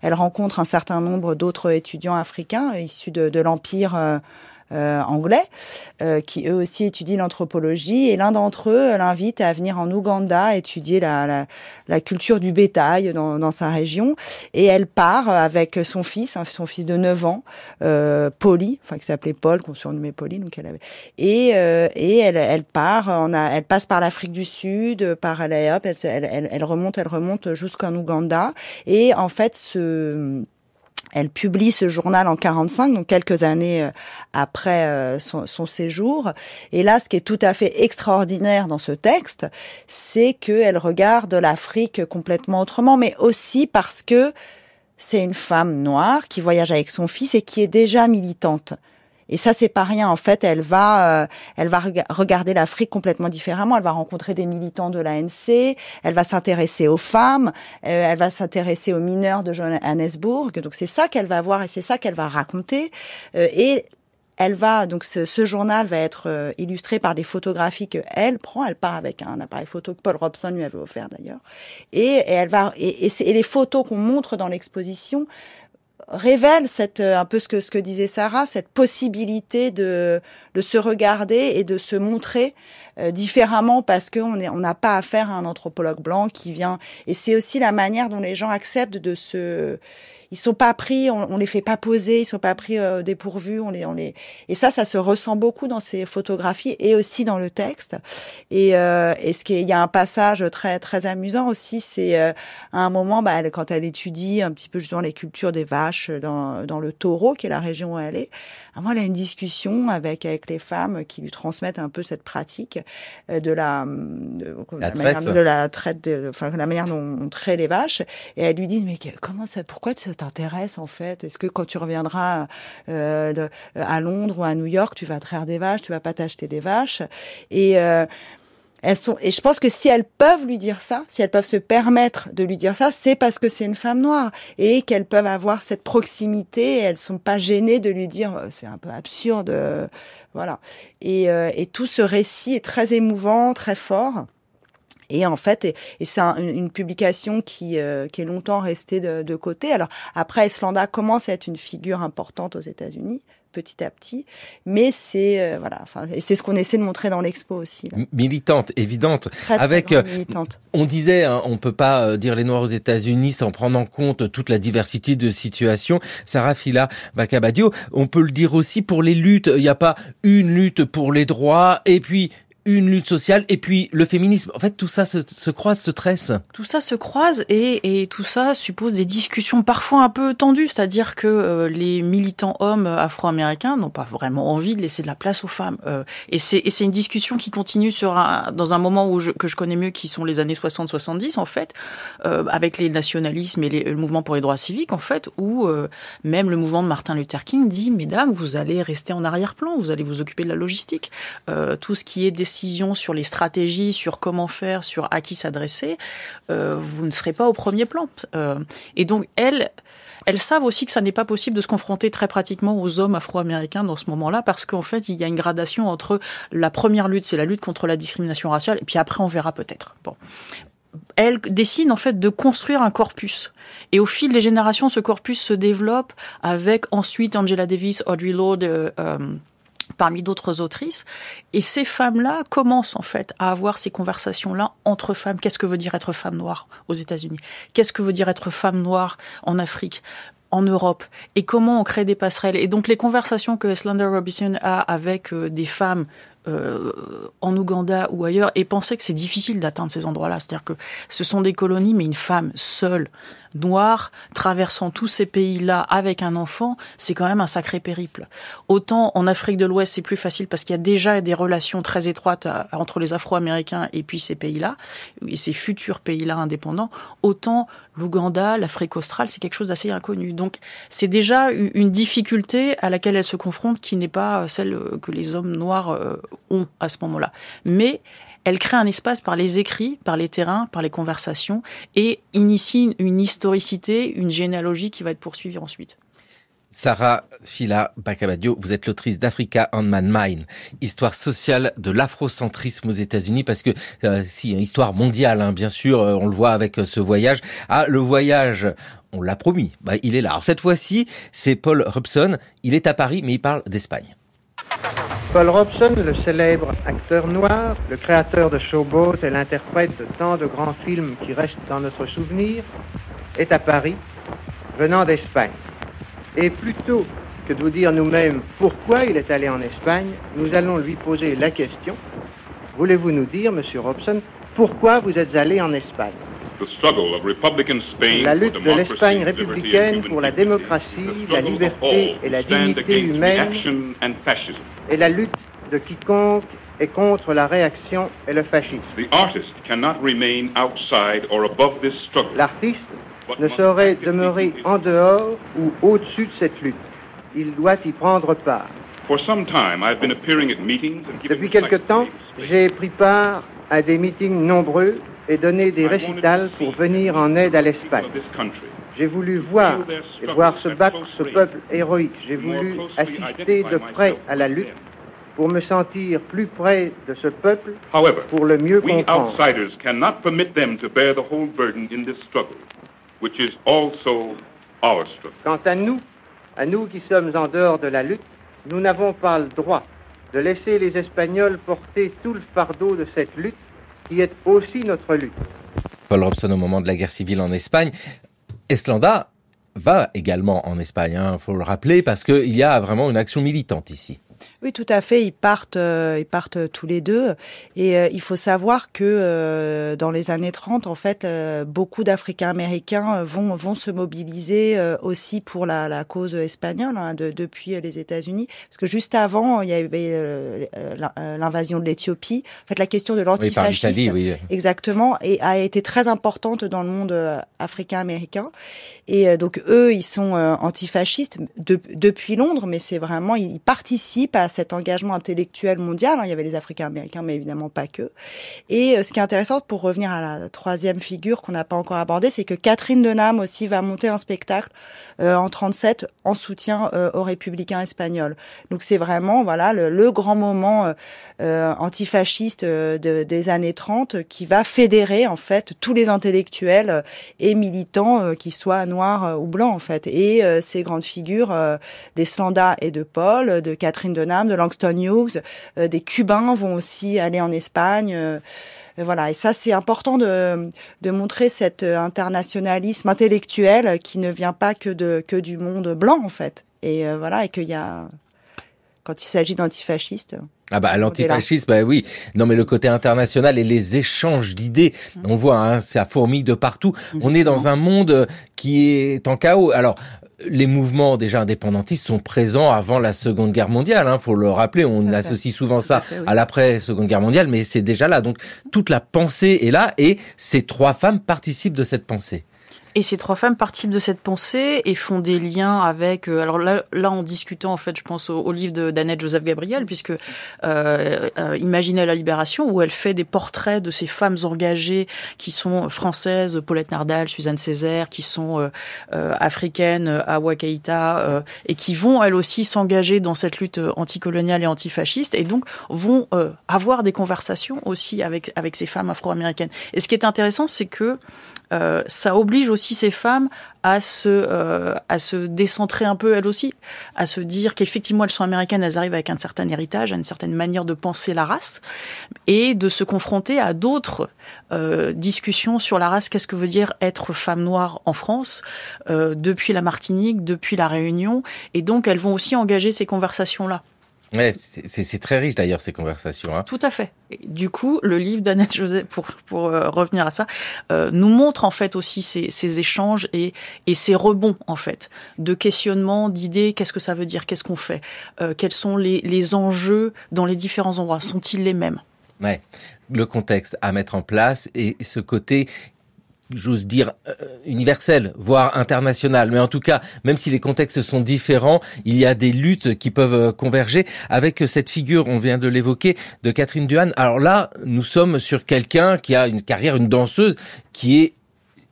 elle rencontre un certain nombre d'autres étudiants africains issus de l'Empire anglais, qui eux aussi étudient l'anthropologie, et l'un d'entre eux l'invite à venir en Ouganda étudier la culture du bétail dans sa région, et elle part avec son fils de 9 ans, Polly, qui s'appelait Paul, qu'on surnommait Polly, donc elle avait, et elle part, elle passe par l'Afrique du Sud, elle remonte jusqu'en Ouganda, et en fait elle publie ce journal en 45, donc quelques années après son séjour. Et là, ce qui est tout à fait extraordinaire dans ce texte, c'est qu'elle regarde l'Afrique complètement autrement, mais aussi parce que c'est une femme noire qui voyage avec son fils et qui est déjà militante. Et ça, c'est pas rien. En fait, elle va regarder l'Afrique complètement différemment. Elle va rencontrer des militants de l'ANC. Elle va s'intéresser aux femmes. Elle va s'intéresser aux mineurs de Johannesburg. Donc, c'est ça qu'elle va voir et c'est ça qu'elle va raconter. Et elle va, donc, ce journal va être illustré par des photographies qu'elle prend. Elle part avec un appareil photo que Paul Robeson lui avait offert, d'ailleurs. Et les photos qu'on montre dans l'exposition révèle un peu ce que disait Sarah, cette possibilité de se regarder et de se montrer différemment, parce qu'on n'a pas affaire à un anthropologue blanc qui vient. Et c'est aussi la manière dont les gens acceptent ils sont pas pris, on les fait pas poser, ils sont pas pris dépourvus, et ça se ressent beaucoup dans ces photographies et aussi dans le texte. Et il y a un passage très très amusant aussi, c'est à un moment, quand elle étudie un petit peu justement les cultures des vaches dans le Taureau, qui est la région où elle est. Elle a une discussion avec les femmes qui lui transmettent un peu cette pratique de la manière dont on traite les vaches, et elle lui dit mais pourquoi ça t'intéresse en fait? Est-ce que quand tu reviendras à Londres ou à New York, tu vas traire des vaches, tu vas pas t'acheter des vaches? Et je pense que si elles peuvent lui dire ça, si elles peuvent se permettre de lui dire ça, c'est parce que c'est une femme noire et qu'elles peuvent avoir cette proximité et elles sont pas gênées de lui dire c'est un peu absurde, voilà. Et tout ce récit est très émouvant, très fort. Et en fait, c'est une publication qui est longtemps restée de côté. Alors après, Eslanda commence à être une figure importante aux États-Unis, petit à petit, mais c'est et c'est ce qu'on essaie de montrer dans l'expo aussi. Là. Militante, évidente, très militante. On disait, on peut pas dire les Noirs aux États-Unis sans prendre en compte toute la diversité de situations. Sarah Fila Bakabadio, on peut le dire aussi pour les luttes. Il n'y a pas une lutte pour les droits et puis une lutte sociale et puis le féminisme. En fait, tout ça se croise, se tresse. Tout ça se croise et tout ça suppose des discussions parfois un peu tendues. C'est-à-dire que les militants hommes afro-américains n'ont pas vraiment envie de laisser de la place aux femmes. Et c'est une discussion qui continue dans un moment que je connais mieux, qui sont les années 60-70, en fait, avec les nationalismes et le mouvement pour les droits civiques, en fait, où même le mouvement de Martin Luther King dit « Mesdames, vous allez rester en arrière-plan, vous allez vous occuper de la logistique. Tout ce qui est décision sur les stratégies, sur comment faire, sur à qui s'adresser, vous ne serez pas au premier plan. » Et donc, elles savent aussi que ça n'est pas possible de se confronter très pratiquement aux hommes afro-américains dans ce moment-là, parce qu'en fait, il y a une gradation entre la première lutte, c'est la lutte contre la discrimination raciale, et puis après, on verra peut-être. Bon. Elle décide en fait de construire un corpus. Et au fil des générations, ce corpus se développe avec ensuite Angela Davis, Audre Lorde, parmi d'autres autrices. Et ces femmes-là commencent en fait à avoir ces conversations-là entre femmes. Qu'est-ce que veut dire être femme noire aux États-Unis? Qu'est-ce que veut dire être femme noire en Afrique, en Europe? Et comment on crée des passerelles? Et donc les conversations que Eslanda Robinson a avec des femmes en Ouganda ou ailleurs, et penser que c'est difficile d'atteindre ces endroits-là. C'est-à-dire que ce sont des colonies, mais une femme seule, noire, traversant tous ces pays-là avec un enfant, c'est quand même un sacré périple. Autant en Afrique de l'Ouest, c'est plus facile parce qu'il y a déjà des relations très étroites entre les Afro-Américains et puis ces pays-là, et ces futurs pays-là indépendants. Autant l'Ouganda, l'Afrique australe, c'est quelque chose d'assez inconnu. Donc c'est déjà une difficulté à laquelle elle se confronte qui n'est pas celle que les hommes noirs ont à ce moment-là. Mais elle crée un espace par les écrits, par les terrains, par les conversations, et initie une historicité, une généalogie qui va être poursuivie ensuite. Sarah Fila Bakabadio, vous êtes l'autrice d'Africa on My Mind, histoire sociale de l'afrocentrisme aux États-Unis, parce que si, une histoire mondiale, bien sûr, on le voit avec ce voyage. Le voyage, on l'a promis, il est là. Alors cette fois-ci, c'est Paul Robeson, il est à Paris, mais il parle d'Espagne. Paul Robeson, le célèbre acteur noir, le créateur de Showboat et l'interprète de tant de grands films qui restent dans notre souvenir, est à Paris, venant d'Espagne. Et plutôt que de vous dire nous-mêmes pourquoi il est allé en Espagne, nous allons lui poser la question. Voulez-vous nous dire, Monsieur Robeson, pourquoi vous êtes allé en Espagne? La lutte de l'Espagne républicaine pour la démocratie, la liberté et la dignité humaine et la lutte de quiconque est contre la réaction et le fascisme. L'artiste ne saurait demeurer en dehors ou au-dessus de cette lutte. Il doit y prendre part. Depuis quelque temps, j'ai pris part à des meetings nombreux et donné des récitals pour venir en aide à l'Espagne. J'ai voulu voir se battre ce peuple héroïque. J'ai voulu assister de près à la lutte pour me sentir plus près de ce peuple, pour le mieux comprendre. Which is also Our struggle. Quant à nous qui sommes en dehors de la lutte, nous n'avons pas le droit de laisser les Espagnols porter tout le fardeau de cette lutte qui est aussi notre lutte. Paul Robson au moment de la guerre civile en Espagne. Eslanda va également en Espagne, faut le rappeler, parce qu'il y a vraiment une action militante ici. Oui, tout à fait. Ils partent tous les deux. Et il faut savoir que dans les années 30, en fait, beaucoup d'Africains-Américains vont se mobiliser aussi pour la cause espagnole depuis les États-Unis. Parce que juste avant, il y avait l'invasion de l'Éthiopie. En fait, la question de l'antifascisme, oui. Exactement, et a été très importante dans le monde africain-américain. Et donc eux, ils sont antifascistes depuis Londres, mais c'est vraiment ils participent à cet engagement intellectuel mondial. Il y avait les Africains-Américains, mais évidemment pas que. Et ce qui est intéressant, pour revenir à la troisième figure qu'on n'a pas encore abordée, c'est que Catherine Denham aussi va monter un spectacle en 37 en soutien aux républicains espagnols. Donc c'est vraiment le grand moment antifasciste des années 30 qui va fédérer en fait tous les intellectuels et militants qui soient noirs ou blancs en fait. Et ces grandes figures d'Eslanda et de Paul, de Catherine Denham, de Langston Hughes, des Cubains vont aussi aller en Espagne. Voilà, et ça c'est important de montrer cet internationalisme intellectuel qui ne vient pas que du monde blanc en fait. Et et qu'il y a, quand il s'agit d'antifascistes. Ah l'antifascisme, oui. Non, mais le côté international et les échanges d'idées, on voit, ça fourmille de partout. Exactement. On est dans un monde qui est en chaos. Alors, les mouvements déjà indépendantistes sont présents avant la Seconde Guerre mondiale, faut le rappeler. On associe souvent ça à l'après-Seconde Guerre mondiale, mais c'est déjà là. Donc, toute la pensée est là et ces trois femmes participent de cette pensée. Et ces trois femmes participent de cette pensée et font des liens avec... alors là, en discutant, en fait, je pense au livre d'Annette Joseph-Gabriel, puisque Imaginez la libération, où elle fait des portraits de ces femmes engagées qui sont françaises, Paulette Nardal, Suzanne Césaire, qui sont africaines, Awa Keïta, et qui vont, elles aussi, s'engager dans cette lutte anticoloniale et antifasciste, et donc vont avoir des conversations aussi avec ces femmes afro-américaines. Et ce qui est intéressant, c'est que ça oblige aussi ces femmes à se décentrer un peu elles aussi, à se dire qu'effectivement elles sont américaines, elles arrivent avec un certain héritage, à une certaine manière de penser la race, et de se confronter à d'autres discussions sur la race. Qu'est-ce que veut dire être femme noire en France depuis la Martinique, depuis la Réunion, et donc elles vont aussi engager ces conversations-là. Ouais, c'est très riche d'ailleurs ces conversations. Tout à fait. Et du coup, le livre d'Annette Joseph, pour revenir à ça, nous montre en fait aussi ces échanges et ces rebonds en fait de questionnement, d'idées. Qu'est-ce que ça veut dire ? Qu'est-ce qu'on fait ? Quels sont les enjeux dans les différents endroits ? Sont-ils les mêmes ? Ouais, le contexte à mettre en place et ce côté, j'ose dire, universel, voire international. Mais en tout cas, même si les contextes sont différents, il y a des luttes qui peuvent converger. Avec cette figure, on vient de l'évoquer, de Catherine Denham. Alors là, nous sommes sur quelqu'un qui a une carrière, une danseuse, qui est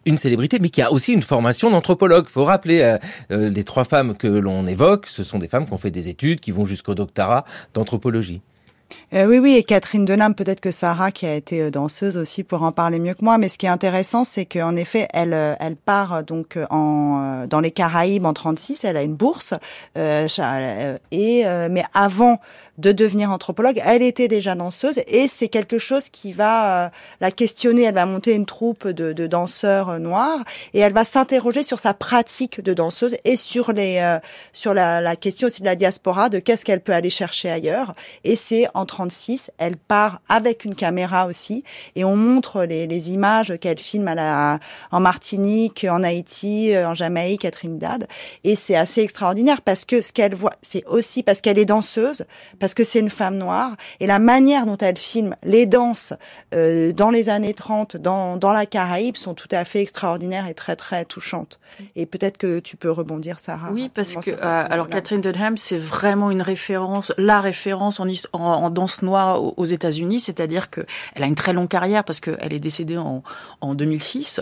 une célébrité, mais qui a aussi une formation d'anthropologue. Faut rappeler, les trois femmes que l'on évoque, ce sont des femmes qui ont fait des études, qui vont jusqu'au doctorat d'anthropologie. Oui, et Catherine Denham, peut-être que Sarah, qui a été danseuse aussi, pourra en parler mieux que moi. Mais ce qui est intéressant, c'est qu'en effet, elle part donc dans les Caraïbes en 36. Elle a une bourse, mais avant de devenir anthropologue, elle était déjà danseuse, et c'est quelque chose qui va la questionner. Elle va monter une troupe de danseurs noirs, et elle va s'interroger sur sa pratique de danseuse et sur la question aussi de la diaspora, de qu'est-ce qu'elle peut aller chercher ailleurs. Et c'est en 36, elle part avec une caméra aussi, et on montre les images qu'elle filme en Martinique, en Haïti, en Jamaïque, à Trinidad, et c'est assez extraordinaire parce que ce qu'elle voit, c'est aussi parce qu'elle est danseuse, parce que c'est une femme noire, et la manière dont elle filme les danses dans les années 30, dans la Caraïbe, sont tout à fait extraordinaires et très très touchantes. Et peut-être que tu peux rebondir, Sarah. Oui, parce que alors Catherine Denham, c'est vraiment une référence, la référence en danse noire aux États-Unis, c'est-à-dire que elle a une très longue carrière parce qu'elle est décédée en 2006.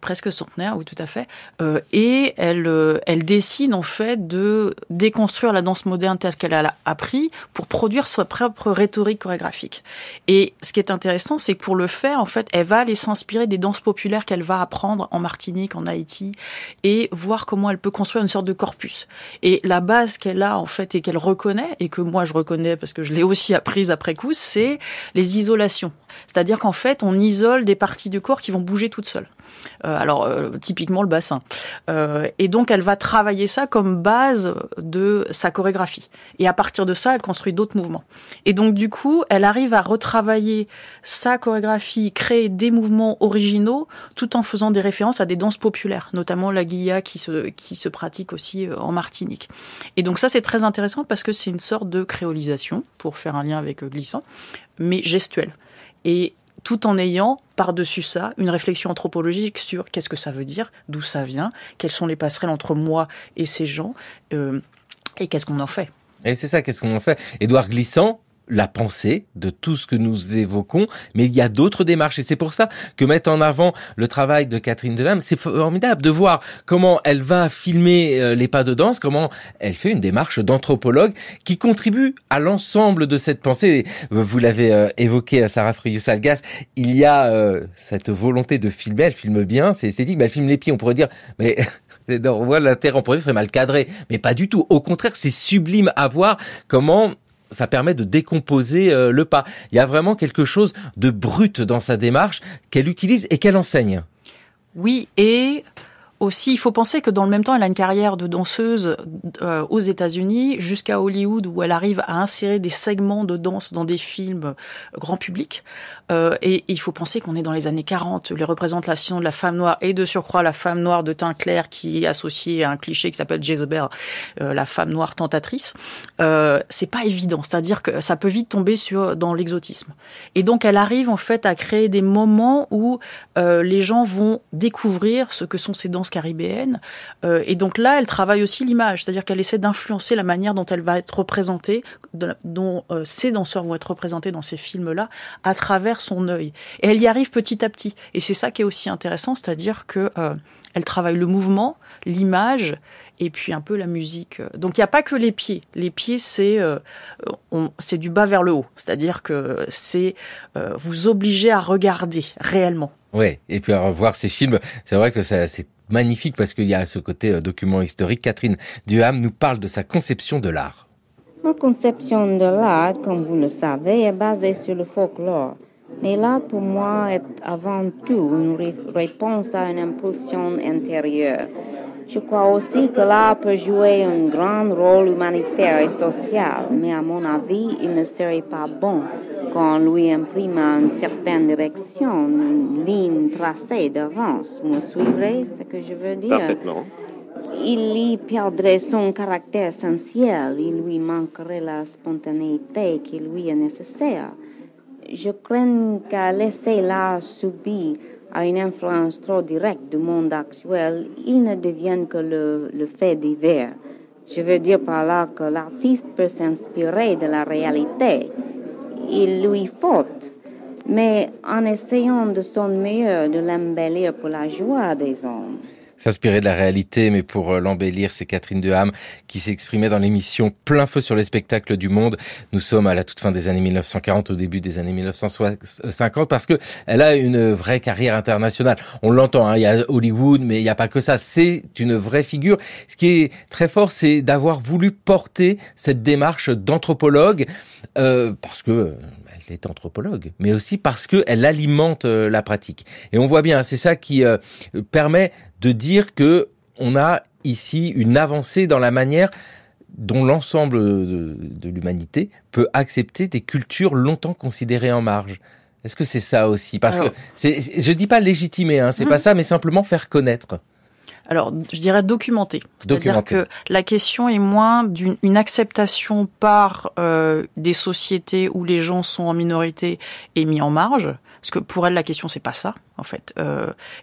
presque centenaire, oui, tout à fait. Et elle décide en fait de déconstruire la danse moderne telle qu'elle a appris pour produire sa propre rhétorique chorégraphique. Et ce qui est intéressant, c'est que pour le faire, en fait, elle va aller s'inspirer des danses populaires qu'elle va apprendre en Martinique, en Haïti, et voir comment elle peut construire une sorte de corpus. Et la base qu'elle a en fait et qu'elle reconnaît, et que moi je reconnais parce que je l'ai aussi apprise après coup, c'est les isolations. C'est-à-dire qu'en fait, on isole des parties du corps qui vont bouger toutes seules. Typiquement le bassin. Et donc, elle va travailler ça comme base de sa chorégraphie. Et à partir de ça, elle construit d'autres mouvements. Et donc, du coup, elle arrive à retravailler sa chorégraphie, créer des mouvements originaux, tout en faisant des références à des danses populaires, notamment la guilla qui se pratique aussi en Martinique. Et donc ça, c'est très intéressant parce que c'est une sorte de créolisation, pour faire un lien avec Glissant, mais gestuelle. Et tout en ayant, par-dessus ça, une réflexion anthropologique sur qu'est-ce que ça veut dire, d'où ça vient, quelles sont les passerelles entre moi et ces gens, et qu'est-ce qu'on en fait. Et c'est ça, qu'est-ce qu'on en fait. Édouard Glissant, la pensée de tout ce que nous évoquons, mais il y a d'autres démarches. Et c'est pour ça que mettre en avant le travail de Catherine Delame, c'est formidable de voir comment elle va filmer les pas de danse, comment elle fait une démarche d'anthropologue qui contribue à l'ensemble de cette pensée. Vous l'avez évoqué à Sarah Frius-Salgas, il y a cette volonté de filmer, elle filme bien, c'est esthétique, mais elle filme les pieds, on pourrait dire, mais... on voit la terre, on pourrait dire, serait mal cadré, mais pas du tout. Au contraire, c'est sublime à voir comment ça permet de décomposer le pas. Il y a vraiment quelque chose de brut dans sa démarche qu'elle utilise et qu'elle enseigne. Oui, et aussi, il faut penser que dans le même temps, elle a une carrière de danseuse aux États-Unis jusqu'à Hollywood, où elle arrive à insérer des segments de danse dans des films grand public. Et il faut penser qu'on est dans les années 40, les représentations de la femme noire, et de surcroît la femme noire de teint clair qui est associée à un cliché qui s'appelle Jezebel, la femme noire tentatrice. C'est pas évident, c'est-à-dire que ça peut vite tomber dans l'exotisme. Et donc elle arrive en fait à créer des moments où les gens vont découvrir ce que sont ces danses caribéennes. Et donc là, elle travaille aussi l'image, c'est-à-dire qu'elle essaie d'influencer la manière dont elle va être représentée, dont ces danseurs vont être représentés dans ces films-là, à travers son œil. Et elle y arrive petit à petit. Et c'est ça qui est aussi intéressant, c'est-à-dire que elle travaille le mouvement, l'image, et puis un peu la musique. Donc il n'y a pas que les pieds. Les pieds, c'est du bas vers le haut. C'est-à-dire que c'est vous obliger à regarder réellement. Oui, et puis à revoir ces films, c'est vrai que c'est magnifique parce qu'il y a ce côté document historique. Catherine Duham nous parle de sa conception de l'art. Ma conception de l'art, comme vous le savez, est basée sur le folklore. Mais l'art, pour moi, est avant tout une réponse à une impulsion intérieure. Je crois aussi que l'art peut jouer un grand rôle humanitaire et social, mais à mon avis, il ne serait pas bon qu'on lui imprime une certaine direction, une ligne tracée d'avance. Vous me suivrez ce que je veux dire? Parfaitement. Il y perdrait son caractère essentiel, il lui manquerait la spontanéité qui lui est nécessaire. Je crains qu'à laisser l'art subir à une influence trop directe du monde actuel, il ne devienne que le fait divers. Je veux dire par là que l'artiste peut s'inspirer de la réalité. Il lui faut, mais en essayant de son meilleur de l'embellir pour la joie des hommes. S'inspirer de la réalité, mais pour l'embellir, c'est Catherine Duham qui s'exprimait dans l'émission Plein Feu sur les spectacles du monde. Nous sommes à la toute fin des années 1940, au début des années 1950, parce que elle a une vraie carrière internationale. On l'entend, hein, il y a Hollywood, mais il n'y a pas que ça. C'est une vraie figure. Ce qui est très fort, c'est d'avoir voulu porter cette démarche d'anthropologue, parce que elle est anthropologue, mais aussi parce qu'elle alimente la pratique. Et on voit bien, c'est ça qui permet de dire que on a ici une avancée dans la manière dont l'ensemble de l'humanité peut accepter des cultures longtemps considérées en marge. Est-ce que c'est ça aussi? Parce que je dis pas légitimer, hein, c'est pas ça, mais simplement faire connaître. Alors, je dirais documenter. C'est-à-dire que la question est moins d'une acceptation par des sociétés où les gens sont en minorité et mis en marge. Parce que pour elle, la question, c'est pas ça, en fait.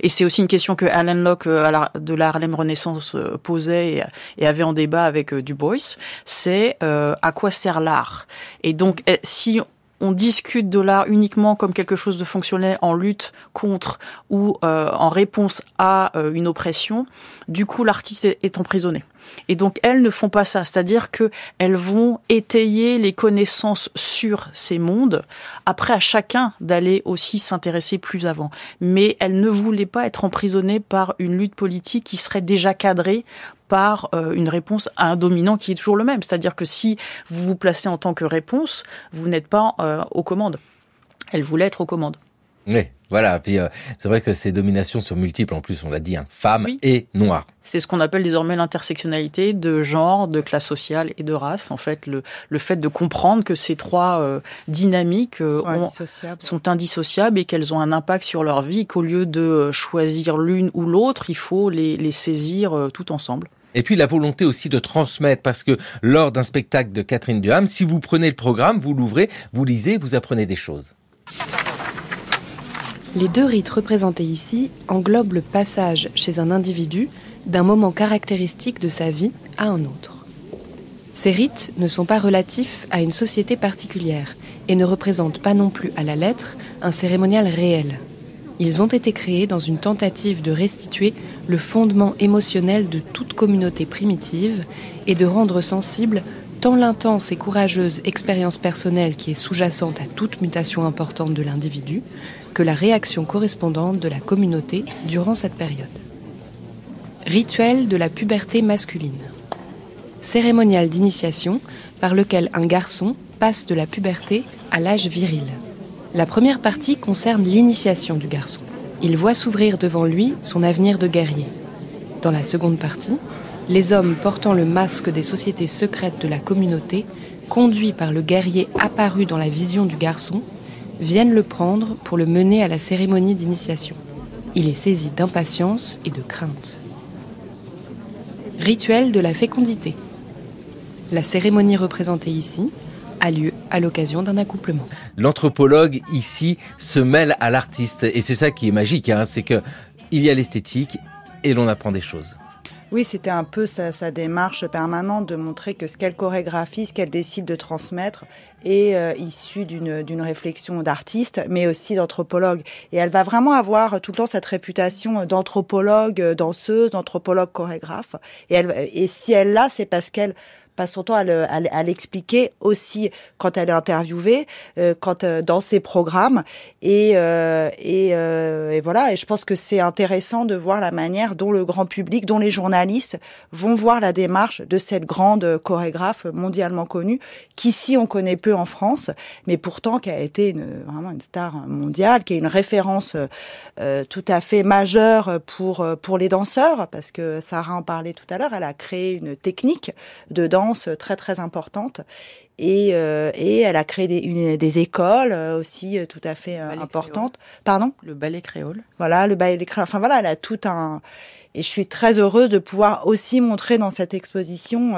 Et c'est aussi une question que Alan Locke, de la Harlem Renaissance, posait et avait en débat avec Du Bois. C'est à quoi sert l'art? Et donc, si on discute de l'art uniquement comme quelque chose de fonctionnel en lutte contre ou en réponse à une oppression, du coup l'artiste est emprisonné. Et donc elles ne font pas ça, c'est-à-dire que elles vont étayer les connaissances sur ces mondes, après à chacun d'aller aussi s'intéresser plus avant. Mais elles ne voulaient pas être emprisonnées par une lutte politique qui serait déjà cadrée par une réponse à un dominant qui est toujours le même. C'est-à-dire que si vous vous placez en tant que réponse, vous n'êtes pas aux commandes. Elles voulaient être aux commandes. Oui, voilà. Puis c'est vrai que ces dominations sont multiples, en plus, on l'a dit, femmes et noirs. C'est ce qu'on appelle désormais l'intersectionnalité de genre, de classe sociale et de race. En fait, le fait de comprendre que ces trois dynamiques sont indissociables et qu'elles ont un impact sur leur vie, qu'au lieu de choisir l'une ou l'autre, il faut les saisir tout ensemble. Et puis la volonté aussi de transmettre, parce que lors d'un spectacle de Catherine Duham, si vous prenez le programme, vous l'ouvrez, vous lisez, vous apprenez des choses. Les deux rites représentés ici englobent le passage chez un individu d'un moment caractéristique de sa vie à un autre. Ces rites ne sont pas relatifs à une société particulière et ne représentent pas non plus à la lettre un cérémonial réel. Ils ont été créés dans une tentative de restituer le fondement émotionnel de toute communauté primitive et de rendre sensible tant l'intense et courageuse expérience personnelle qui est sous-jacente à toute mutation importante de l'individu que la réaction correspondante de la communauté durant cette période. Rituel de la puberté masculine. Cérémonial d'initiation par lequel un garçon passe de la puberté à l'âge viril. La première partie concerne l'initiation du garçon. Il voit s'ouvrir devant lui son avenir de guerrier. Dans la seconde partie, les hommes portant le masque des sociétés secrètes de la communauté, conduits par le guerrier apparu dans la vision du garçon, viennent le prendre pour le mener à la cérémonie d'initiation. Il est saisi d'impatience et de crainte. Rituel de la fécondité. La cérémonie représentée ici a lieu à l'occasion d'un accouplement. L'anthropologue ici se mêle à l'artiste et c'est ça qui est magique, c'est que il y a l'esthétique et l'on apprend des choses. Oui, c'était un peu sa démarche permanente de montrer que ce qu'elle chorégraphie, ce qu'elle décide de transmettre est issu d'une réflexion d'artiste, mais aussi d'anthropologue. Et elle va vraiment avoir tout le temps cette réputation d'anthropologue danseuse, d'anthropologue chorégraphe. Et si elle l'a, c'est parce qu'elle passe son temps à l'expliquer aussi quand elle est interviewée, dans ses programmes. Et voilà. Et je pense que c'est intéressant de voir la manière dont le grand public, dont les journalistes vont voir la démarche de cette grande chorégraphe mondialement connue, qu'ici on connaît peu en France, mais pourtant qui a été vraiment une star mondiale, qui est une référence tout à fait majeure pour les danseurs, parce que Sarah en parlait tout à l'heure, elle a créé une technique de danse très très importante et elle a créé des écoles aussi tout à fait importantes. Pardon ? Le ballet créole. Voilà, le ballet créole. Enfin voilà, elle a tout un... Et je suis très heureuse de pouvoir aussi montrer dans cette exposition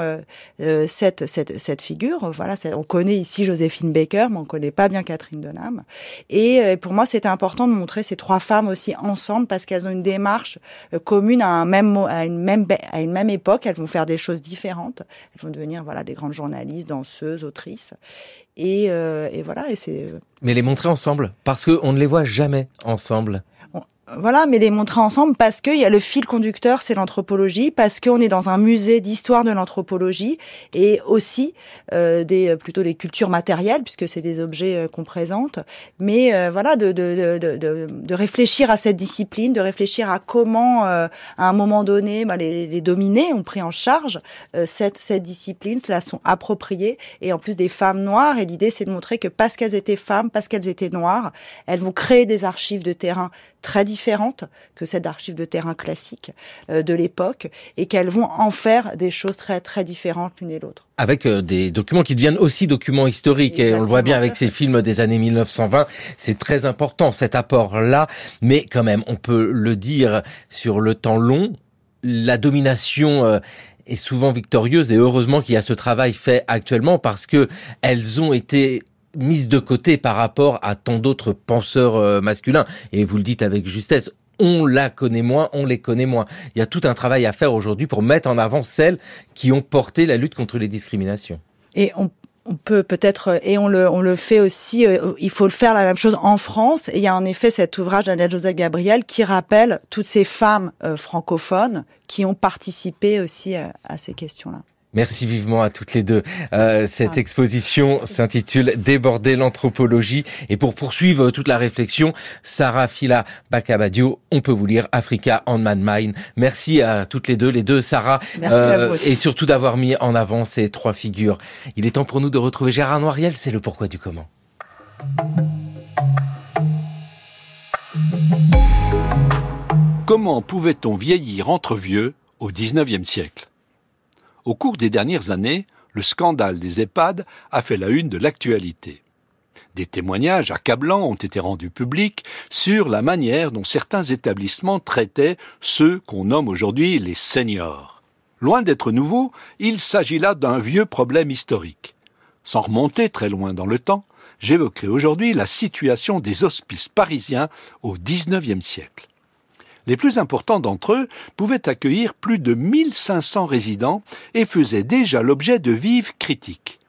cette figure. Voilà, on connaît ici Joséphine Baker, mais on connaît pas bien Catherine Duham. Et pour moi, c'était important de montrer ces trois femmes aussi ensemble parce qu'elles ont une démarche commune à une même époque. Elles vont faire des choses différentes. Elles vont devenir des grandes journalistes, danseuses, autrices. Et voilà. Et c'est. Mais les montrer ensemble, parce que on ne les voit jamais ensemble. Voilà, mais les montrer ensemble parce qu'il y a le fil conducteur, c'est l'anthropologie, parce qu'on est dans un musée d'histoire de l'anthropologie et aussi plutôt des cultures matérielles puisque c'est des objets qu'on présente, mais de réfléchir à cette discipline, de réfléchir à comment à un moment donné les dominés ont pris en charge cette discipline, se la sont appropriées et en plus des femmes noires et l'idée c'est de montrer que parce qu'elles étaient femmes, parce qu'elles étaient noires, elles vont créer des archives de terrain très différentes que celles d'archives de terrain classiques de l'époque et qu'elles vont en faire des choses très très différentes l'une et l'autre. Avec des documents qui deviennent aussi documents historiques. Exactement. Et on le voit bien avec ces films des années 1920. C'est très important cet apport-là. Mais quand même, on peut le dire sur le temps long, la domination est souvent victorieuse et heureusement qu'il y a ce travail fait actuellement parce que elles ont été mise de côté par rapport à tant d'autres penseurs masculins. Et vous le dites avec justesse, on la connaît moins, on les connaît moins. Il y a tout un travail à faire aujourd'hui pour mettre en avant celles qui ont porté la lutte contre les discriminations. Et on peut peut-être, et on le fait aussi, il faut le faire la même chose en France. Et il y a en effet cet ouvrage d'Anna-Joseph Gabriel qui rappelle toutes ces femmes francophones qui ont participé aussi à ces questions-là. Merci vivement à toutes les deux. Cette exposition s'intitule Déborder l'anthropologie. Et pour poursuivre toute la réflexion, Sarah Fila Bakabadio, on peut vous lire Africa on My Mind. Merci à toutes les deux Sarah. Merci à vous aussi. Et surtout d'avoir mis en avant ces trois figures. Il est temps pour nous de retrouver Gérard Noiriel, c'est le pourquoi du comment. Comment pouvait-on vieillir entre vieux au XIXe siècle ? Au cours des dernières années, le scandale des EHPAD a fait la une de l'actualité. Des témoignages accablants ont été rendus publics sur la manière dont certains établissements traitaient ceux qu'on nomme aujourd'hui les seniors. Loin d'être nouveau, il s'agit là d'un vieux problème historique. Sans remonter très loin dans le temps, j'évoquerai aujourd'hui la situation des hospices parisiens au XIXe siècle. Les plus importants d'entre eux pouvaient accueillir plus de 1500 résidents et faisaient déjà l'objet de vives critiques.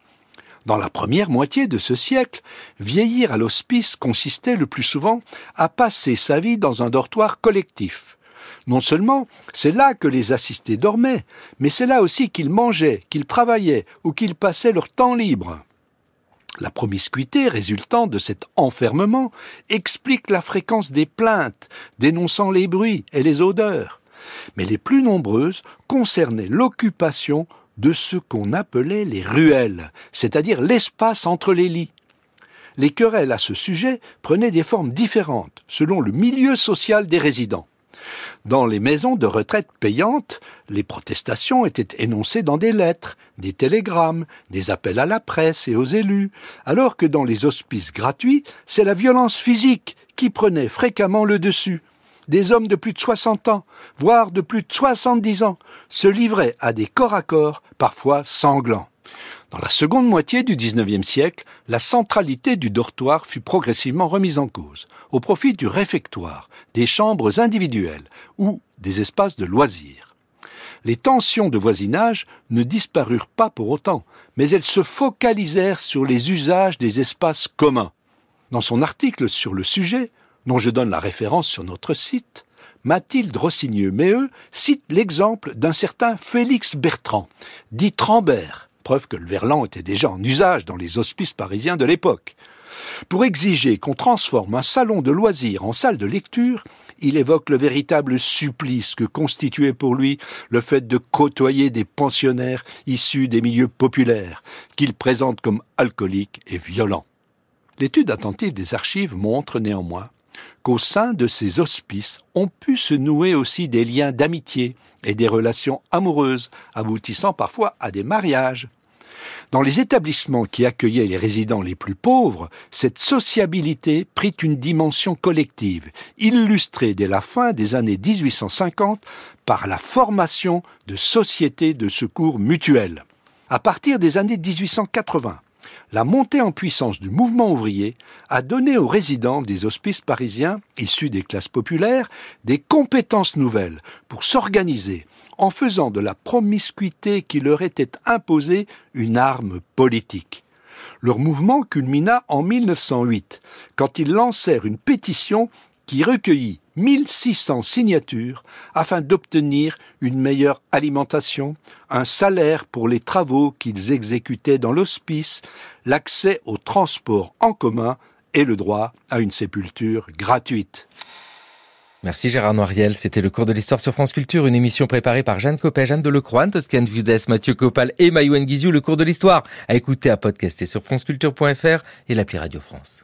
Dans la première moitié de ce siècle, vieillir à l'hospice consistait le plus souvent à passer sa vie dans un dortoir collectif. Non seulement c'est là que les assistés dormaient, mais c'est là aussi qu'ils mangeaient, qu'ils travaillaient ou qu'ils passaient leur temps libre. La promiscuité résultant de cet enfermement explique la fréquence des plaintes, dénonçant les bruits et les odeurs. Mais les plus nombreuses concernaient l'occupation de ce qu'on appelait les ruelles, c'est-à-dire l'espace entre les lits. Les querelles à ce sujet prenaient des formes différentes selon le milieu social des résidents. Dans les maisons de retraite payantes, les protestations étaient énoncées dans des lettres, des télégrammes, des appels à la presse et aux élus, alors que dans les hospices gratuits, c'est la violence physique qui prenait fréquemment le dessus. Des hommes de plus de 60 ans, voire de plus de 70 ans, se livraient à des corps à corps, parfois sanglants. Dans la seconde moitié du XIXe siècle, la centralité du dortoir fut progressivement remise en cause, au profit du réfectoire, des chambres individuelles ou des espaces de loisirs. Les tensions de voisinage ne disparurent pas pour autant, mais elles se focalisèrent sur les usages des espaces communs. Dans son article sur le sujet, dont je donne la référence sur notre site, Mathilde Rossigneux-Méheux cite l'exemple d'un certain Félix Bertrand, dit Trambert, preuve que le verlan était déjà en usage dans les hospices parisiens de l'époque. Pour exiger qu'on transforme un salon de loisirs en salle de lecture, il évoque le véritable supplice que constituait pour lui le fait de côtoyer des pensionnaires issus des milieux populaires, qu'il présente comme alcooliques et violents. L'étude attentive des archives montre néanmoins qu'au sein de ces hospices, on pu se nouer aussi des liens d'amitié et des relations amoureuses, aboutissant parfois à des mariages. Dans les établissements qui accueillaient les résidents les plus pauvres, cette sociabilité prit une dimension collective, illustrée dès la fin des années 1850 par la formation de sociétés de secours mutuels. À partir des années 1880, la montée en puissance du mouvement ouvrier a donné aux résidents des hospices parisiens, issus des classes populaires, des compétences nouvelles pour s'organiser, en faisant de la promiscuité qui leur était imposée une arme politique. Leur mouvement culmina en 1908, quand ils lancèrent une pétition qui recueillit 1600 signatures afin d'obtenir une meilleure alimentation, un salaire pour les travaux qu'ils exécutaient dans l'hospice, l'accès au transport en commun et le droit à une sépulture gratuite. Merci Gérard Noiriel, c'était le cours de l'histoire sur France Culture, une émission préparée par Jeanne Copet, Jeanne Delecroix, Toscane Viudès, Mathieu Copal et Mayouen Guizou. Le cours de l'histoire à écouter, à podcaster sur franceculture.fr et l'appli Radio France.